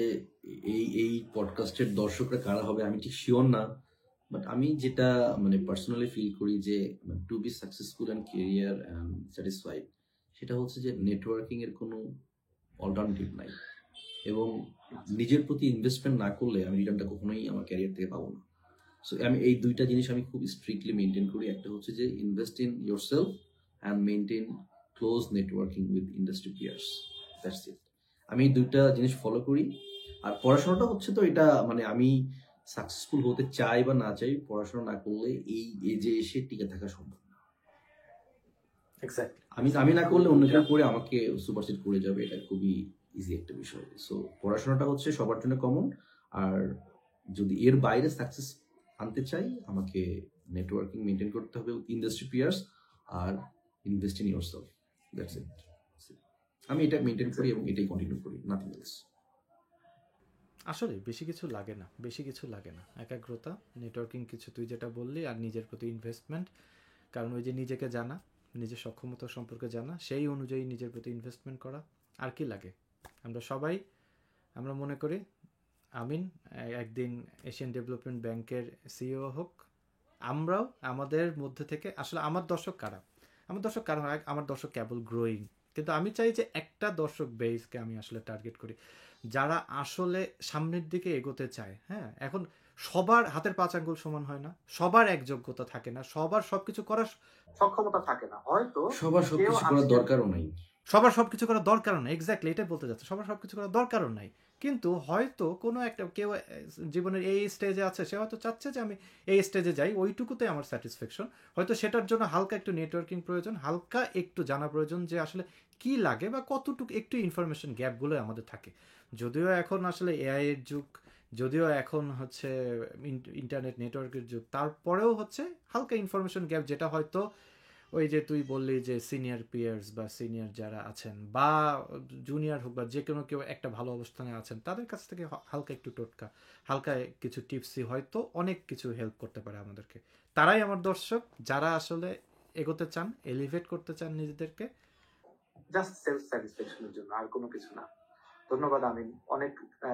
এই এই পডকাস্টের দর্শকরা কারা হবে আমি ঠিক শিওর না, বাট আমি যেটা মানে পার্সোনালি ফিল করি যে to be successful and career and satisfied, সেটা হচ্ছে যে নেটওয়ার্কিং এর কোনো অল্টারনেটিভ নাই, এবং নিজের প্রতি ইনভেস্টমেন্ট না করলে আমি রিটার্নটা কখনোই আমার ক্যারিয়ার থেকে পাবো না। সো আমি এই দুইটা জিনিস আমি খুব স্ট্রিক্টলি মেনটেন করি। একটা হচ্ছে যে invest in yourself and maintain close networking with industry peers, that's it. আমি এই দুইটা জিনিস ফলো করি। আর পড়াশোনাটা হচ্ছে তো এটা মানে আমি সাকসেসফুল হতে চাই বা না চাই, পড়াশোনা না করলে এই এজে এসে টিকে থাকা সম্ভব না। এক্স্যাক্টলি। আমি না করলে অন্য কেউ করে আমাকে সুপারসিড করে যাবে, এটা খুবই ইজি একটা বিষয়। সো পড়াশোনাটা হচ্ছে সবার জন্য কমন, আর যদি এর বাইরে সাকসেস আনতে চাই আমাকে নেটওয়ার্কিং মেনটেন করতে হবে উইথ ইন্ডাস্ট্রি পিয়ার্স আর invest in yourself, that's it. আমি এটা মেনটেন করি এবং এটাই কন্টিনিউ করি, নাথিং এলস। আসলে বেশি কিছু লাগে না, বেশি কিছু লাগে না, একাগ্রতা, নেটওয়ার্কিং কিছু তুই যেটা বললি, আর নিজের প্রতি ইনভেস্টমেন্ট। কারণ ওই যে নিজেকে জানা, নিজের সক্ষমতা সম্পর্কে জানা, সেই অনুযায়ী নিজের প্রতি ইনভেস্টমেন্ট করা, আর কি লাগে। আমরা সবাই, আমরা মনে করি আমিন একদিন এশিয়ান ডেভেলপমেন্ট ব্যাংকের সিইও হোক। আমরাও আমাদের মধ্যে থেকে, আসলে আমার দর্শক কারা, আমার দর্শক কেবল গ্রোয়িং, কিন্তু আমি চাই যে একটা দর্শক বেসকে আমি আসলে টার্গেট করি যারা আসলে সামনের দিকে এগোতে চায়। হ্যাঁ, এখন সবার হাতের পাঁচ আঙ্গুল সমান হয় না, সবার এক যোগ্যতা থাকে না, সবার সবকিছু করার সক্ষমতা থাকে না, হয়তো সবার কেউ সবকিছু করার আজকে দরকারও নাই। সবার সবকিছু করার দরকারও নাই, এক্স্যাক্টলি এটাই বলতে যাচ্ছে, সবার সবকিছু করার দরকারও নাই। কিন্তু হয়তো কোনো একটা কেউ জীবনের এই স্টেজে আছে, সে হয়তো চাচ্ছে যে আমি এই স্টেজে যাই, ওইটুকুতে আমার স্যাটিসফ্যাকশন। হয়তো সেটার জন্য হালকা একটু নেটওয়ার্কিং প্রয়োজন, হালকা একটু জানা প্রয়োজন যে আসলে কি লাগে বা কতটুকু একটু ইনফরমেশন গ্যাপগুলো আমাদের থাকে। যদিও এখন আসলে এআই এর যুগ, যদিও এখন হচ্ছে ইন্টারনেট নেটওয়ার্কের যুগ, তারপরেও হচ্ছে হালকা ইনফরমেশন গ্যাপ, যেটা হয়তো ওই যে তুই বললি যে সিনিয়র পিয়ার্স বা সিনিয়র যারা আছেন বা জুনিয়র হোক বা যে কোনো কেউ একটা ভালো অবস্থানে আছেন, তাদের কাছ থেকে হালকা একটু টোটকা, হালকা কিছু টিপসই হয়তো অনেক কিছু হেল্প করতে পারে আমাদেরকে। তারাই আমার দর্শক, যারা আসলে এগোতে চান, এলিভেট করতে চান নিজেদেরকে। জাস্ট সেলফ স্যাটিসফ্যাকশনের জন্য, আর কোনো কিছু না। ধন্যবাদ আমিন, অনেক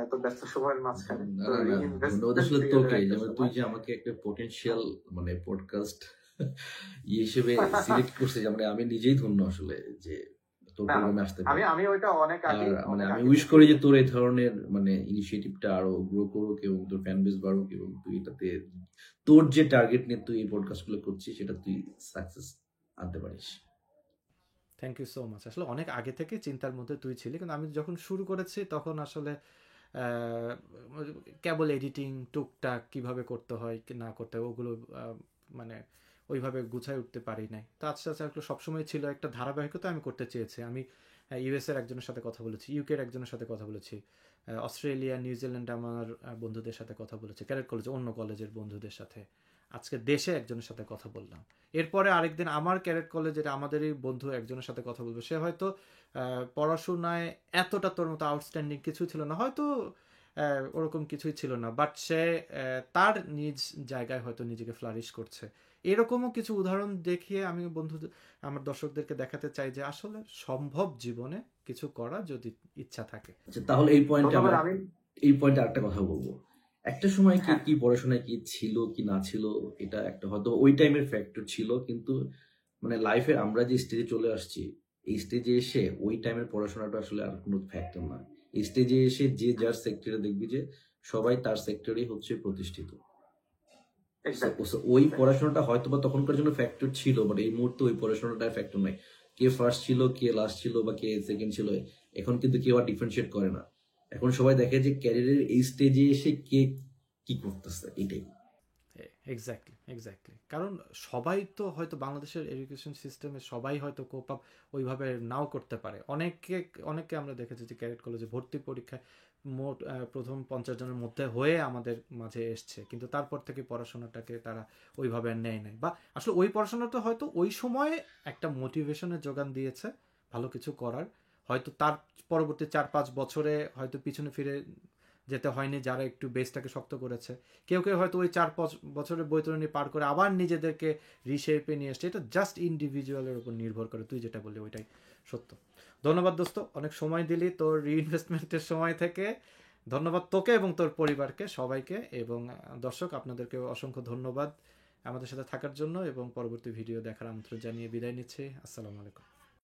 তোর ব্যস্ত সময়ের মাঝখানে না তোর না না, ধন্যবাদ আসলে ইনভেস্টমেন্ট তোকে, একটা যেমন তুই সময়। যে আমাকে একটা পটেনশিয়াল মানে পডকাস্ট হিসেবে সিলেক্ট করছিস, মানে আমি নিজেই ধন্য আসলে যে তোর না না, প্রোগ্রামে আসতে আমি পারি। আমি ওইটা অনেক আর আগে, মানে অনেক আমি আগে উইশ থেকে করি যে বলছি। তোর এই ধরনের মানে ইনিশিয়েটিভটা আরো গ্রো করুক এবং তোর ফ্যান বেস বাড়ুক, এবং তুই এটাতে তোর যে টার্গেট নিয়ে তুই এই পডকাস্ট গুলো করছিস সেটা তুই সাকসেস আনতে পারিস। Thank you so much. আসলে অনেক আগে থেকে চিন্তার মধ্যে তুই ছিলি, কিন্তু আমি যখন শুরু করেছি তখন আসলে আহ, কেবল এডিটিং টুকটাক কিভাবে করতে হয় কি না করতে হয় ওগুলো মানে ওইভাবে গুছায় উঠতে পারি নাই। তো আস্তে আস্তে একটু সবসময় ছিল একটা ধারাবাহিকতা আমি করতে চেয়েছি। আমি ইউএস এর একজনের সাথে কথা বলেছি, ইউকে এর একজনের সাথে কথা বলেছি, অস্ট্রেলিয়া নিউজিল্যান্ড আমার বন্ধুদের সাথে কথা বলেছি, ক্যাডেট কলেজে অন্য কলেজের বন্ধুদের সাথে, আজকে দেশে একজনের সাথে কথা বললাম। এরপরে আরেকদিন আমার ক্যাডেট কলেজের আমাদেরই বন্ধু একজনের সাথে কথা বলবো। সে হয়তো পড়াশোনায় এতটা তোর মতো আউটস্ট্যান্ডিং কিছু ছিল না, হয়তো ওরকম কিছুই ছিল না, বাট সে তার নিজ জায়গায় হয়তো নিজেকে ফ্লারিশ করছে। এরকমও কিছু উদাহরণ দেখিয়ে আমি বন্ধুদের, আমার দর্শকদেরকে দেখাতে চাই যে আসলে সম্ভব জীবনে কিছু করা যদি ইচ্ছা থাকে। আচ্ছা, তাহলে এই পয়েন্টে ধন্যবাদ আমরা আমিন। আরেকটা কথা বলবো। একটা সময় কি হ্যাঁ, কি পড়াশোনায় কি ছিল কি না ছিল, এটা একটা হয়তো ওই টাইমের ফ্যাক্টর ছিল, কিন্তু মানে লাইফে আমরা যে স্টেজে চলে আসছি, এই স্টেজে এসে ওই টাইমের পড়াশোনাটা আসলে আর কোনো ফ্যাক্টর না। এই স্টেজে এসে যে যার সেক্টরে দেখবি যে সবাই তার সেক্টরে হচ্ছে প্রতিষ্ঠিত। এক্স্যাক্টলি। ওই পড়াশোনাটা হয়তো বা তখনকার জন্য ফ্যাক্টর ছিল, বাট এই মুহূর্তে ওই পড়াশোনাটা ফ্যাক্টর নাই। কে ফার্স্ট ছিল, কে লাস্ট ছিল, বা কে সেকেন্ড ছিল, এখন কিন্তু কেউ আর ডিফারেন্সিয়েট করে না। এখন সবাই দেখে যে ক্যারিয়ারের এই স্টেজে এসে কে কি করতেছে, এটাই। এক্স্যাক্টলি কারণ সবাই তো হয়তো বাংলাদেশের এডুকেশন সিস্টেমে সবাই হয়তো কোপ আপ ওইভাবে নাও করতে পারে। অনেকে আমরা দেখেছি যে ক্যাডেট কলেজে ভর্তি পরীক্ষায় মোট প্রথম 50 জনের মধ্যে হয়ে আমাদের মাঝে এসছে, কিন্তু তারপর থেকে পড়াশোনাটাকে তারা ওইভাবে আর নেয় নাই, বা আসলে ওই পড়াশোনাটা হয়তো ওই সময়ে একটা মোটিভেশনের যোগান দিয়েছে ভালো কিছু করার। হয়তো তার পরবর্তী 4-5 বছরে হয়তো পিছনে ফিরে যেতে হয়নি যারা একটু বেসটাকে শক্ত করেছে। কেউ হয়তো ওই 4-5 বছরের বৈতরণী পার করে আবার নিজেদেরকে রিশেপে নিয়ে আসছে। এটা জাস্ট ইন্ডিভিজুয়ালের উপর নির্ভর করে, তুই যেটা বললি ওইটাই সত্য। ধন্যবাদ দোস্ত, অনেক সময় দিলি তোর রিইনভেস্টমেন্টের সময় থেকে। ধন্যবাদ তোকে এবং তোর পরিবারকে, সবাইকে, এবং দর্শক আপনাদেরকে অসংখ্য ধন্যবাদ আমাদের সাথে থাকার জন্য, এবং পরবর্তী ভিডিও দেখার আমন্ত্রণ জানিয়ে বিদায় নিচ্ছি। আসসালামু আলাইকুম।